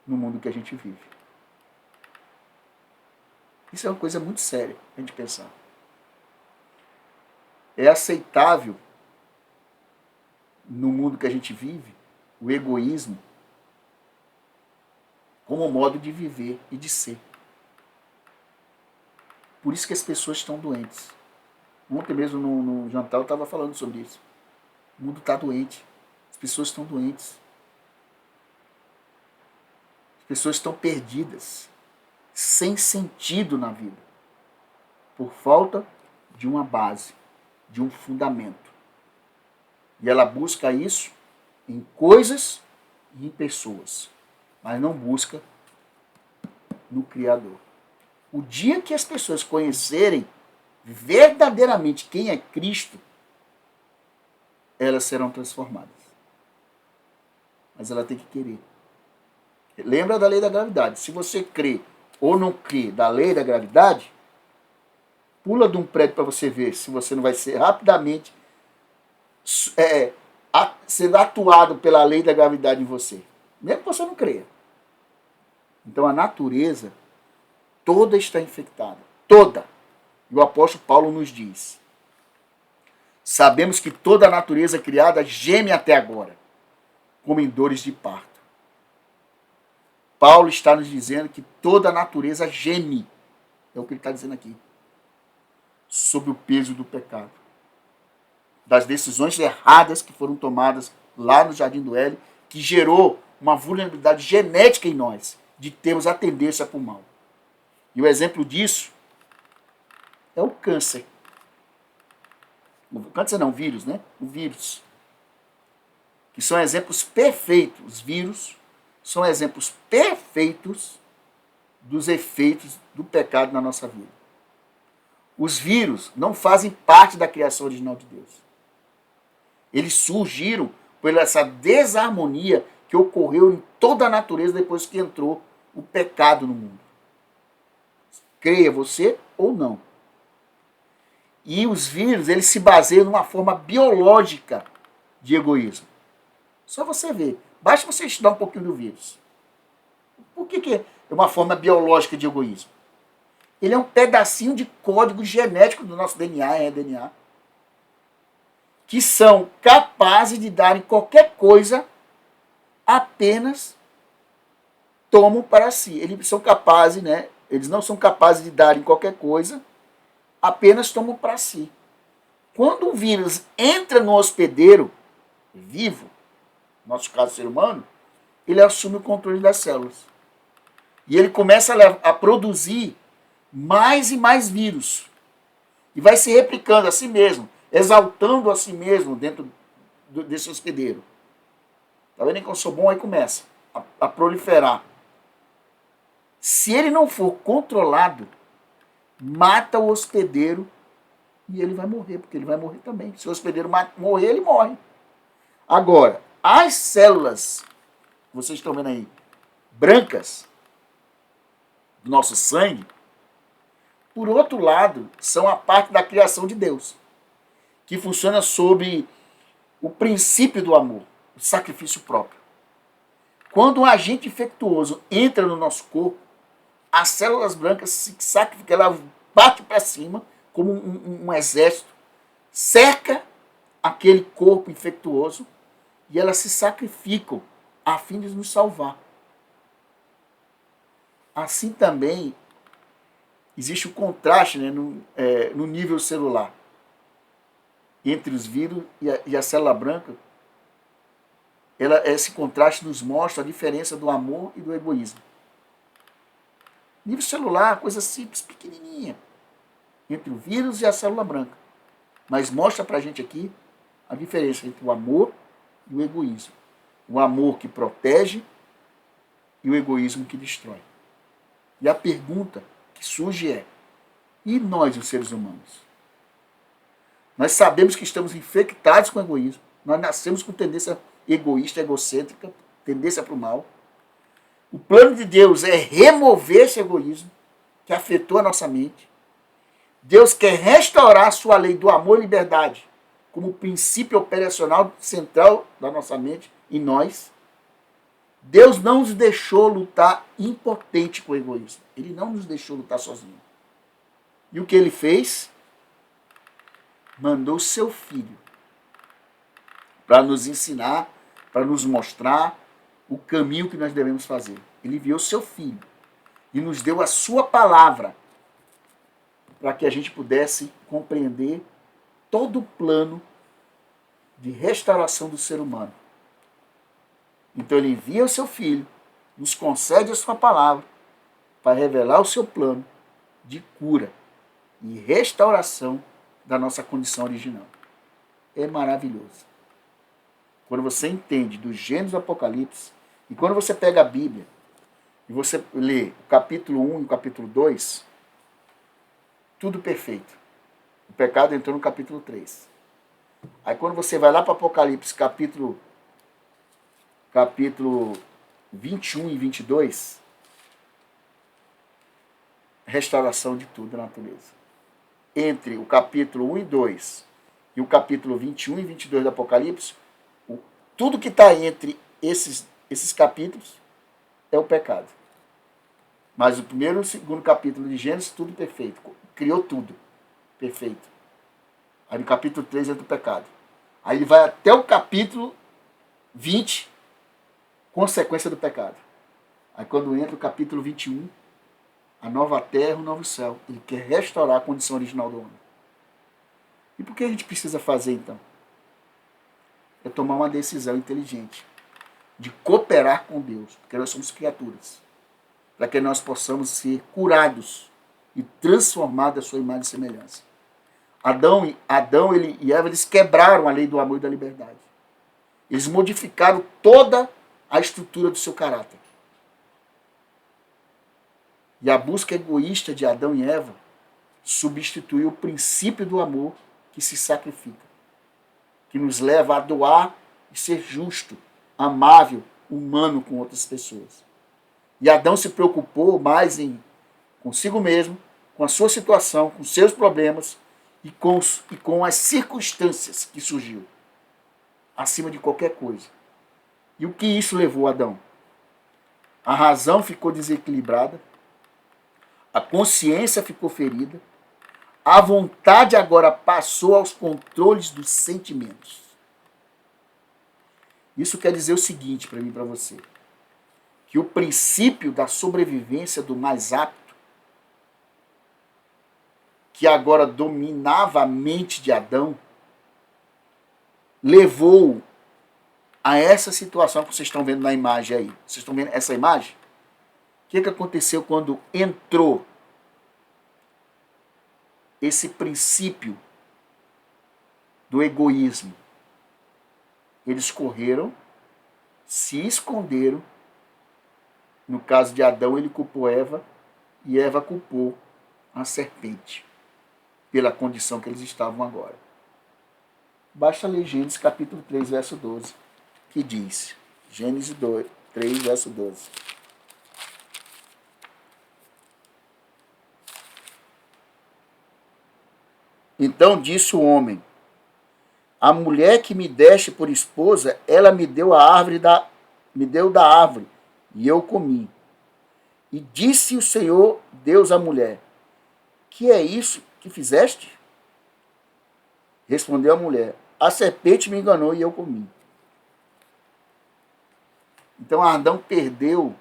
no mundo que a gente vive. Isso é uma coisa muito séria a gente pensar. É aceitável no mundo que a gente vive o egoísmo como modo de viver e de ser. Por isso que as pessoas estão doentes. Ontem mesmo no jantar eu estava falando sobre isso. O mundo está doente. As pessoas estão doentes. As pessoas estão perdidas, sem sentido na vida, por falta de uma base, de um fundamento. E ela busca isso em coisas e em pessoas, mas não busca no Criador. O dia que as pessoas conhecerem verdadeiramente quem é Cristo, elas serão transformadas. Mas ela tem que querer. Lembra da lei da gravidade. Se você crê ou não crê da lei da gravidade, pula de um prédio para você ver se você não vai ser rapidamente sendo atuado pela lei da gravidade em você. Mesmo que você não creia. Então a natureza toda está infectada. Toda. E o apóstolo Paulo nos diz: sabemos que toda a natureza criada geme até agora, como em dores de parto. Paulo está nos dizendo que toda a natureza geme. É o que ele está dizendo aqui. Sob o peso do pecado. Das decisões erradas que foram tomadas lá no Jardim do Éden, que gerou uma vulnerabilidade genética em nós, de termos a tendência para o mal. E o exemplo disso é o câncer. O câncer não, o vírus, né? O vírus. Que são exemplos perfeitos. Os vírus são exemplos perfeitos dos efeitos do pecado na nossa vida. Os vírus não fazem parte da criação original de Deus. Eles surgiram por essa desarmonia que ocorreu em toda a natureza depois que entrou o pecado no mundo. Creia você ou não. E os vírus, eles se baseiam numa forma biológica de egoísmo. Só você ver. Basta você estudar um pouquinho do vírus. Por que é uma forma biológica de egoísmo? Ele é um pedacinho de código genético do nosso DNA, RNA, que são capazes de darem qualquer coisa, apenas tomam para si. Eles são capazes, né? Eles não são capazes de darem qualquer coisa, apenas tomam para si. Quando o vírus entra no hospedeiro vivo, no nosso caso ser humano, ele assume o controle das células. E ele começa a produzir mais e mais vírus. E vai se replicando a si mesmo, exaltando a si mesmo dentro desse hospedeiro. Tá vendo que eu sou bom? Aí começa a proliferar. Se ele não for controlado, mata o hospedeiro e ele vai morrer, porque ele vai morrer também. Se o hospedeiro morrer, ele morre. Agora, as células, vocês estão vendo aí, brancas, do nosso sangue, por outro lado, são a parte da criação de Deus, que funciona sob o princípio do amor, o sacrifício próprio. Quando um agente infectuoso entra no nosso corpo, as células brancas se sacrificam, ela bate para cima, como um exército, cerca aquele corpo infectuoso e elas se sacrificam a fim de nos salvar. Assim também existe o contraste, né, no nível celular entre os vírus e a célula branca. Esse contraste nos mostra a diferença do amor e do egoísmo. Nível celular, coisa simples, pequenininha, entre o vírus e a célula branca. Mas mostra pra gente aqui a diferença entre o amor e o egoísmo. O amor que protege e o egoísmo que destrói. E a pergunta que surge é: E nós, os seres humanos? Nós sabemos que estamos infectados com egoísmo. Nós nascemos com tendência egoísta, egocêntrica, tendência para o mal. O plano de Deus é remover esse egoísmo que afetou a nossa mente. Deus quer restaurar a sua lei do amor e liberdade como princípio operacional central da nossa mente em nós. Deus não nos deixou lutar impotente com o egoísmo. Ele não nos deixou lutar sozinho. E o que ele fez? Mandou seu filho para nos ensinar, para nos mostrar o caminho que nós devemos fazer. Ele enviou seu filho e nos deu a sua palavra para que a gente pudesse compreender todo o plano de restauração do ser humano. Então ele envia o seu filho, nos concede a sua palavra para revelar o seu plano de cura e restauração da nossa condição original. É maravilhoso. Quando você entende do Gênesis do Apocalipse, e quando você pega a Bíblia, e você lê o capítulo 1 e o capítulo 2, tudo perfeito. O pecado entrou no capítulo 3. Aí quando você vai lá para o Apocalipse, capítulo 21 e 22, restauração de tudo na natureza. Entre o capítulo 1 e 2 e o capítulo 21 e 22 do Apocalipse, tudo que está entre esses capítulos é o pecado. Mas o primeiro e o segundo capítulo de Gênesis, tudo perfeito. Criou tudo. Perfeito. Aí no capítulo 3 entra o pecado. Aí ele vai até o capítulo 20, consequência do pecado. Aí quando entra o capítulo 21, a nova terra, o novo céu. Ele quer restaurar a condição original do homem. E por que a gente precisa fazer então? É tomar uma decisão inteligente de cooperar com Deus, porque nós somos criaturas, para que nós possamos ser curados e transformados à sua imagem e semelhança. Adão e Eva, eles quebraram a lei do amor e da liberdade. Eles modificaram toda a estrutura do seu caráter. E a busca egoísta de Adão e Eva substituiu o princípio do amor que se sacrifica, que nos leva a doar e ser justo, amável, humano com outras pessoas. E Adão se preocupou mais em consigo mesmo, com a sua situação, com seus problemas e com as circunstâncias que surgiu, acima de qualquer coisa. E o que isso levou a Adão? A razão ficou desequilibrada, a consciência ficou ferida, a vontade agora passou aos controles dos sentimentos. Isso quer dizer o seguinte para mim e para você, que o princípio da sobrevivência do mais apto, que agora dominava a mente de Adão, levou a essa situação que vocês estão vendo na imagem aí. Vocês estão vendo essa imagem? O que aconteceu quando entrou esse princípio do egoísmo? Eles correram, se esconderam. No caso de Adão, ele culpou Eva, e Eva culpou a serpente, pela condição que eles estavam agora. Basta ler Gênesis capítulo 3, verso 12, que diz, Gênesis 3, verso 12. Então disse o homem, a mulher que me deste por esposa, ela me deu da árvore, e eu comi. E disse o Senhor Deus à mulher, que é isso que fizeste? Respondeu a mulher, a serpente me enganou e eu comi. Então Adão perdeu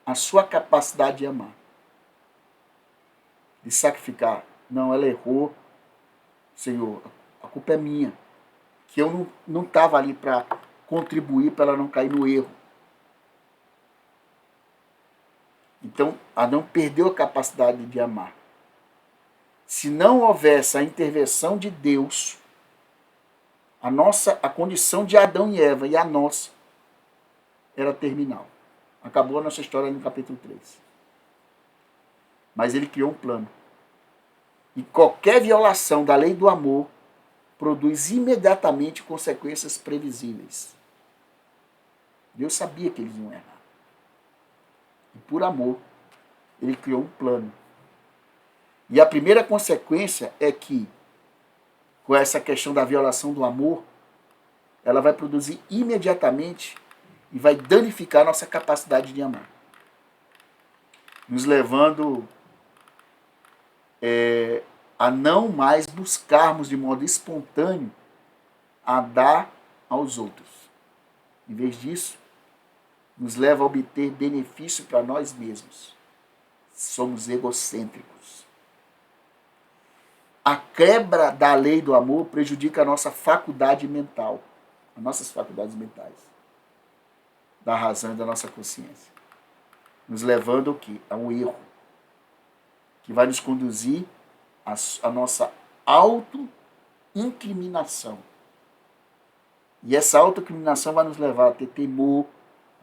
a sua capacidade de amar, de sacrificar. Não, ela errou, Senhor, a culpa é minha, que eu não estava ali para contribuir para ela não cair no erro. Então, Adão perdeu a capacidade de amar. Se não houvesse a intervenção de Deus, a condição de Adão e Eva e a nossa era terminal. Acabou a nossa história no capítulo 3. Mas ele criou um plano. E qualquer violação da lei do amor produz imediatamente consequências previsíveis. Deus sabia que eles iam errar. E por amor, ele criou um plano. E a primeira consequência é que, com essa questão da violação do amor, ela vai produzir imediatamente e vai danificar a nossa capacidade de amar. Nos levando a não mais buscarmos de modo espontâneo a dar aos outros. Em vez disso, nos leva a obter benefício para nós mesmos. Somos egocêntricos. A quebra da lei do amor prejudica a nossa faculdade mental, as nossas faculdades mentais, da razão e da nossa consciência, nos levando ao quê? A um erro, que vai nos conduzir à nossa auto-incriminação. E essa auto-incriminação vai nos levar a ter temor,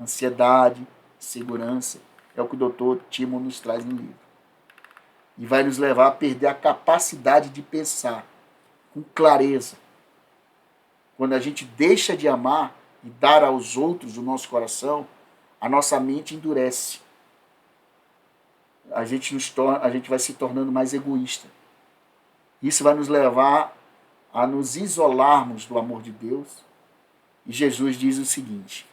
ansiedade, insegurança. É o que o Dr. Timon nos traz no livro. E vai nos levar a perder a capacidade de pensar com clareza. Quando a gente deixa de amar e dar aos outros o nosso coração, a nossa mente endurece. A gente vai se tornando mais egoísta. Isso vai nos levar a nos isolarmos do amor de Deus. E Jesus diz o seguinte: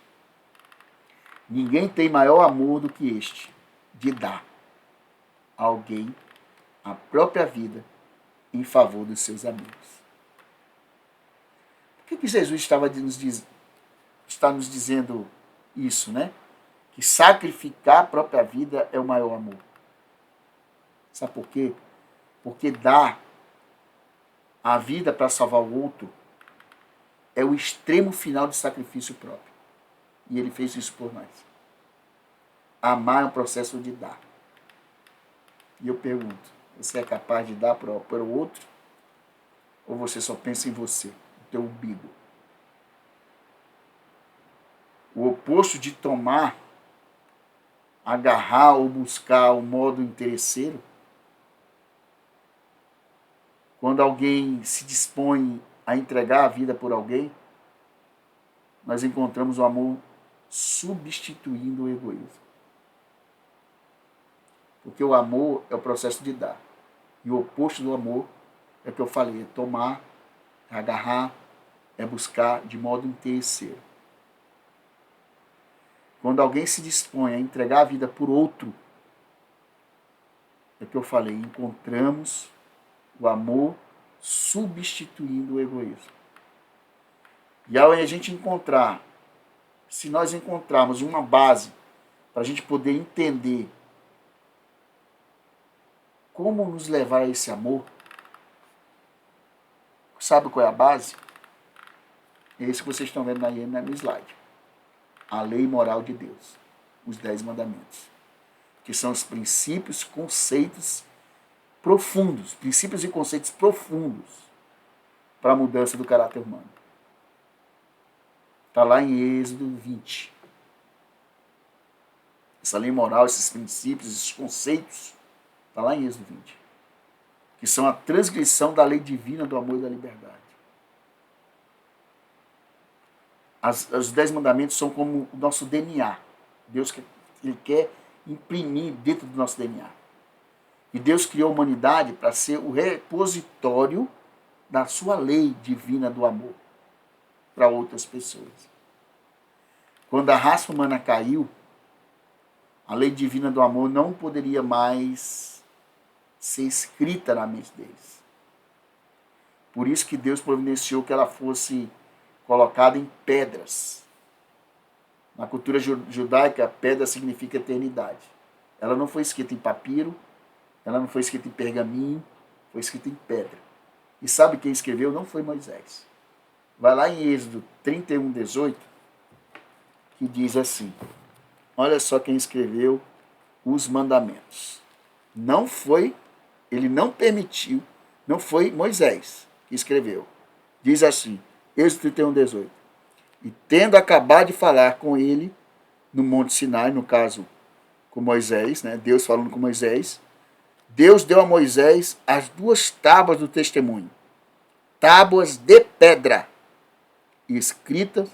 ninguém tem maior amor do que este, de dar a alguém a própria vida em favor dos seus amigos. Por que Jesus está nos dizendo isso, né? Que sacrificar a própria vida é o maior amor. Sabe por quê? Porque dar a vida para salvar o outro é o extremo final de sacrifício próprio. E ele fez isso por nós. Amar é um processo de dar. E eu pergunto, você é capaz de dar para o outro? Ou você só pensa em você, no teu umbigo? O oposto de tomar, agarrar ou buscar o modo interesseiro, quando alguém se dispõe a entregar a vida por alguém, nós encontramos o amor substituindo o egoísmo. Porque o amor é o processo de dar. E o oposto do amor é o que eu falei, é tomar, é agarrar, é buscar de modo interesseiro. Quando alguém se dispõe a entregar a vida por outro, é o que eu falei, encontramos o amor substituindo o egoísmo. E ao a gente encontrar, se nós encontrarmos uma base para a gente poder entender como nos levar a esse amor, sabe qual é a base? É isso que vocês estão vendo aí no slide. A lei moral de Deus, os 10 mandamentos, que são os princípios, conceitos profundos, princípios e conceitos profundos para a mudança do caráter humano. Está lá em Êxodo 20. Essa lei moral, esses princípios, esses conceitos, está lá em Êxodo 20. Que são a transgressão da lei divina do amor e da liberdade. Os 10 mandamentos são como o nosso DNA. Deus ele quer imprimir dentro do nosso DNA. E Deus criou a humanidade para ser o repositório da sua lei divina do amor para outras pessoas. Quando a raça humana caiu, a lei divina do amor não poderia mais ser escrita na mente deles. Por isso que Deus providenciou que ela fosse colocada em pedras. Na cultura judaica, pedra significa eternidade. Ela não foi escrita em papiro, ela não foi escrita em pergaminho, foi escrita em pedra. E sabe quem escreveu? Não foi Moisés. Vai lá em Êxodo 31, 18, que diz assim, olha só quem escreveu os mandamentos. Não foi, ele não permitiu, não foi Moisés que escreveu. Diz assim, Êxodo 31, 18. E tendo acabado de falar com ele no Monte Sinai, no caso com Moisés, né, Deus falando com Moisés, Deus deu a Moisés as 2 tábuas do testemunho, tábuas de pedra, escritas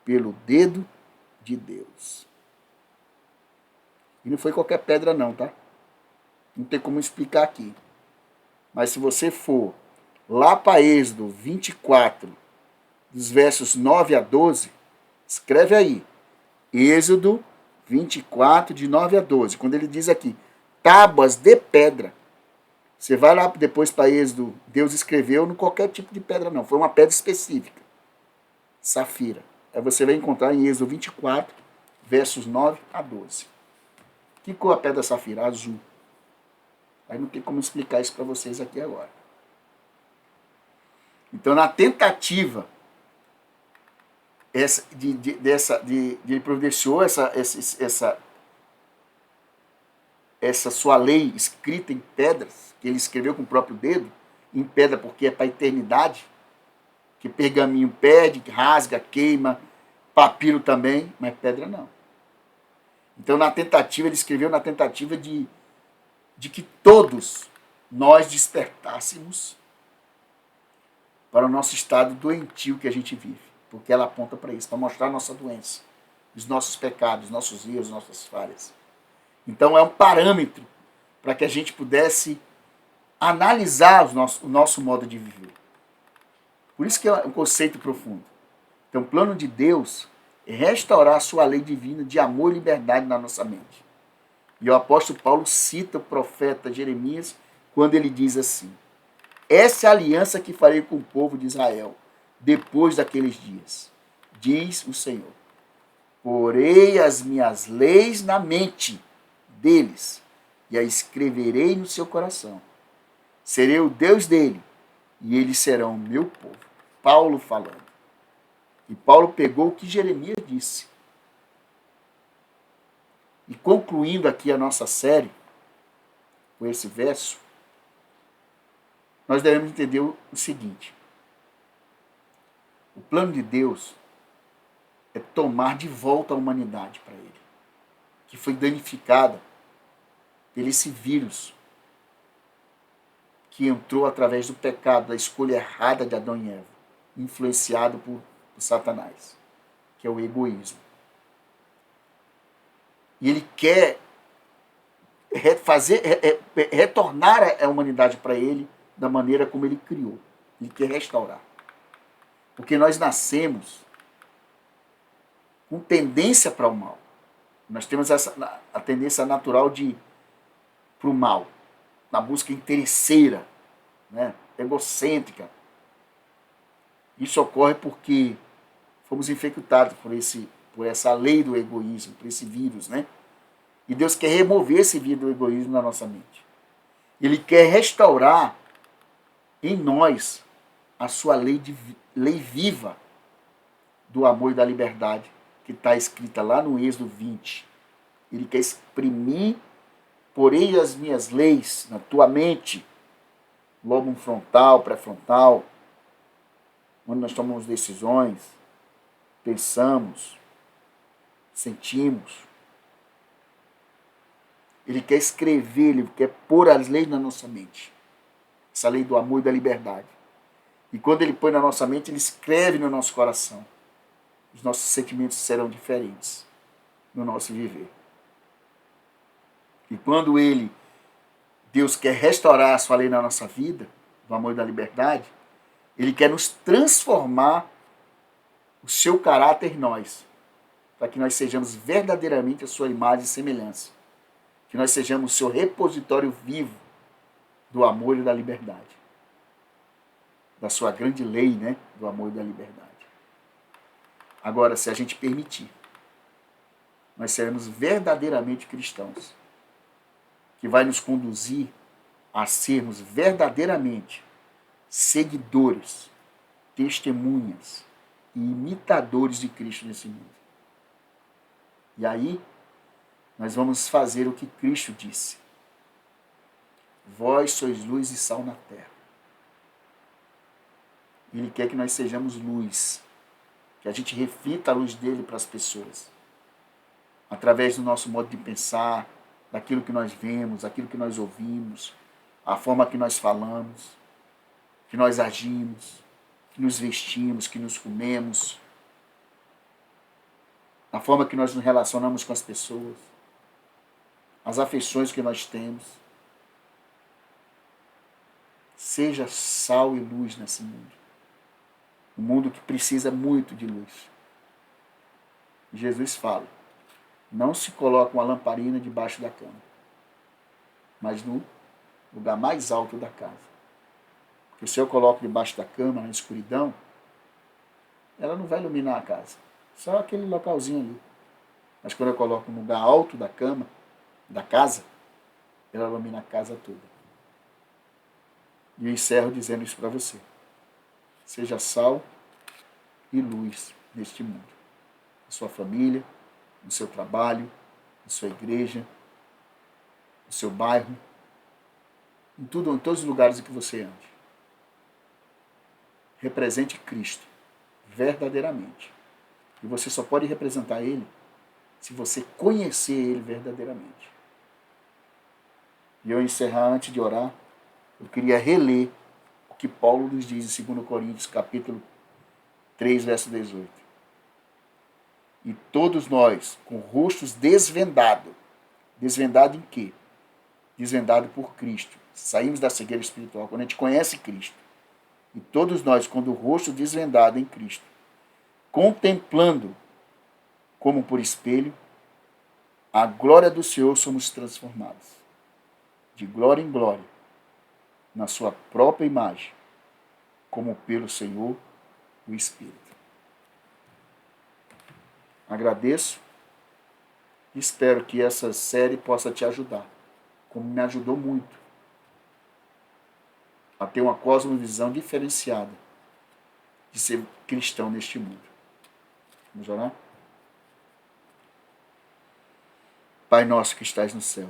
pelo dedo de Deus. E não foi qualquer pedra não, tá? Não tem como explicar aqui. Mas se você for lá para Êxodo 24, dos versos 9 a 12, escreve aí. Êxodo 24, de 9 a 12. Quando ele diz aqui, tábuas de pedra. Você vai lá depois para Êxodo, Deus escreveu no qualquer tipo de pedra não. Foi uma pedra específica. Safira. Aí você vai encontrar em Êxodo 24, versos 9 a 12. Que cor a pedra safira? Azul. Aí não tem como explicar isso para vocês aqui agora. Então, na tentativa ele providenciou essa sua lei escrita em pedras, que ele escreveu com o próprio dedo, em pedra porque é para a eternidade, que pergaminho perde, rasga, queima, papiro também, mas pedra não. Então, na tentativa, ele escreveu na tentativa de que todos nós despertássemos para o nosso estado doentio que a gente vive. Porque ela aponta para isso, para mostrar a nossa doença, os nossos pecados, os nossos erros, nossas falhas. Então é um parâmetro para que a gente pudesse analisar o nosso modo de viver. Por isso que é um conceito profundo. Então o plano de Deus é restaurar a sua lei divina de amor e liberdade na nossa mente. E o apóstolo Paulo cita o profeta Jeremias quando ele diz assim: essa é a aliança que farei com o povo de Israel depois daqueles dias, diz o Senhor. Porei as minhas leis na mente deles e a escreverei no seu coração. Serei o Deus dele e eles serão o meu povo. Paulo falando. E Paulo pegou o que Jeremias disse. E concluindo aqui a nossa série, com esse verso, nós devemos entender o seguinte: o plano de Deus é tomar de volta a humanidade para ele, que foi danificada por esse vírus que entrou através do pecado, da escolha errada de Adão e Eva, influenciado por Satanás, que é o egoísmo. E ele quer retornar a humanidade para ele da maneira como ele criou. Ele quer restaurar. Porque nós nascemos com tendência para o mal. Nós temos a tendência natural para o mal, na busca interesseira, né? Egocêntrica. Isso ocorre porque fomos infectados por essa lei do egoísmo, por esse vírus, né? E Deus quer remover esse vírus do egoísmo na nossa mente. Ele quer restaurar em nós a sua lei viva do amor e da liberdade, que está escrita lá no Êxodo 20. Ele quer exprimir, porém, as minhas leis na tua mente, lobo frontal, pré-frontal, onde nós tomamos decisões, pensamos, sentimos. Ele quer escrever, ele quer pôr as leis na nossa mente. Essa lei do amor e da liberdade. E quando ele põe na nossa mente, ele escreve no nosso coração. Os nossos sentimentos serão diferentes no nosso viver. E quando Deus quer restaurar a sua lei na nossa vida, do amor e da liberdade, ele quer nos transformar o seu caráter em nós, para que nós sejamos verdadeiramente a sua imagem e semelhança. Que nós sejamos o seu repositório vivo do amor e da liberdade. Da sua grande lei, né? Do amor e da liberdade. Agora, se a gente permitir, nós seremos verdadeiramente cristãos, que vai nos conduzir a sermos verdadeiramente seguidores, testemunhas e imitadores de Cristo nesse mundo. E aí, nós vamos fazer o que Cristo disse: vós sois luz e sal na terra. Ele quer que nós sejamos luz, que a gente reflita a luz dele para as pessoas, através do nosso modo de pensar, daquilo que nós vemos, daquilo que nós ouvimos, a forma que nós falamos, que nós agimos, que nos vestimos, que nos comemos, a forma que nós nos relacionamos com as pessoas, as afeições que nós temos. Seja sal e luz nesse mundo. Um mundo que precisa muito de luz. Jesus fala, não se coloca uma lamparina debaixo da cama, mas no lugar mais alto da casa. Porque se eu coloco debaixo da cama, na escuridão, ela não vai iluminar a casa. Só aquele localzinho ali. Mas quando eu coloco no lugar alto da cama, da casa, ela ilumina a casa toda. E eu encerro dizendo isso para você. Seja sal e luz neste mundo. Na sua família, no seu trabalho, na sua igreja, no seu bairro, em todos os lugares em que você ande. Represente Cristo verdadeiramente. E você só pode representar Ele se você conhecer Ele verdadeiramente. E eu encerrar antes de orar, eu queria reler o que Paulo nos diz em 2 Coríntios, capítulo 3, verso 18. E todos nós, com rostos desvendados. Desvendado em quê? Desvendado por Cristo. Saímos da cegueira espiritual, quando a gente conhece Cristo. E todos nós, com o rosto desvendado em Cristo, contemplando, como por espelho, a glória do Senhor, somos transformados. De glória em glória, na sua própria imagem, como pelo Senhor, o Espírito. Agradeço e espero que essa série possa te ajudar, como me ajudou muito, a ter uma cosmovisão diferenciada de ser cristão neste mundo. Vamos orar? Pai nosso que estás no céu,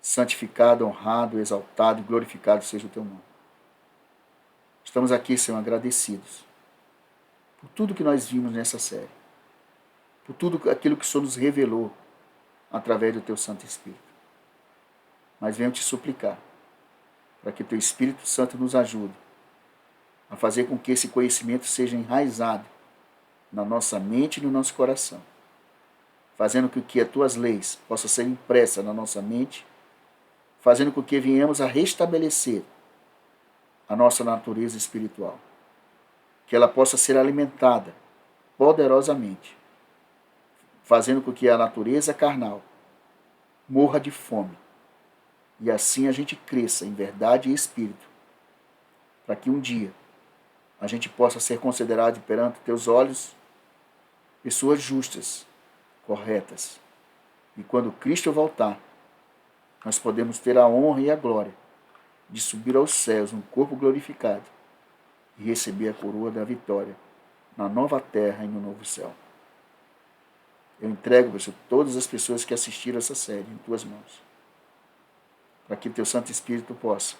santificado, honrado, exaltado e glorificado seja o teu nome. Estamos aqui, Senhor, agradecidos por tudo que nós vimos nessa série, por tudo aquilo que o Senhor nos revelou através do teu Santo Espírito. Mas venho te suplicar para que teu Espírito Santo nos ajude a fazer com que esse conhecimento seja enraizado na nossa mente e no nosso coração, fazendo com que as tuas leis possam ser impressas na nossa mente, fazendo com que venhamos a restabelecer a nossa natureza espiritual, que ela possa ser alimentada poderosamente, fazendo com que a natureza carnal morra de fome, e assim a gente cresça em verdade e espírito, para que um dia a gente possa ser considerado perante teus olhos pessoas justas, corretas. E quando Cristo voltar, nós podemos ter a honra e a glória de subir aos céus num corpo glorificado e receber a coroa da vitória na nova terra e no novo céu. Eu entrego, Senhor, todas as pessoas que assistiram essa série em tuas mãos, para que teu Santo Espírito possa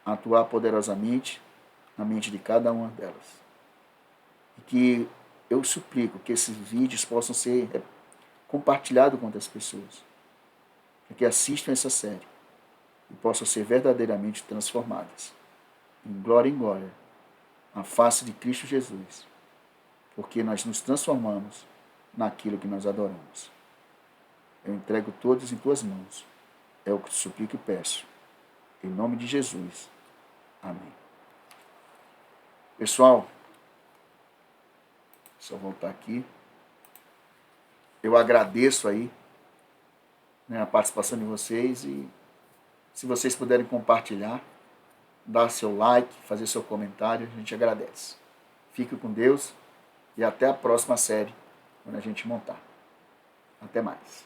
atuar poderosamente na mente de cada uma delas. E que eu suplico que esses vídeos possam ser compartilhados com outras pessoas, para que assistam essa série e possam ser verdadeiramente transformadas em glória, a face de Cristo Jesus, porque nós nos transformamos naquilo que nós adoramos. Eu entrego todos em tuas mãos. É o que te suplico e peço. Em nome de Jesus. Amém. Pessoal, só voltar aqui. Eu agradeço aí, né, a participação de vocês, e se vocês puderem compartilhar, dar seu like, fazer seu comentário, a gente agradece. Fique com Deus e até a próxima série, quando a gente montar. Até mais.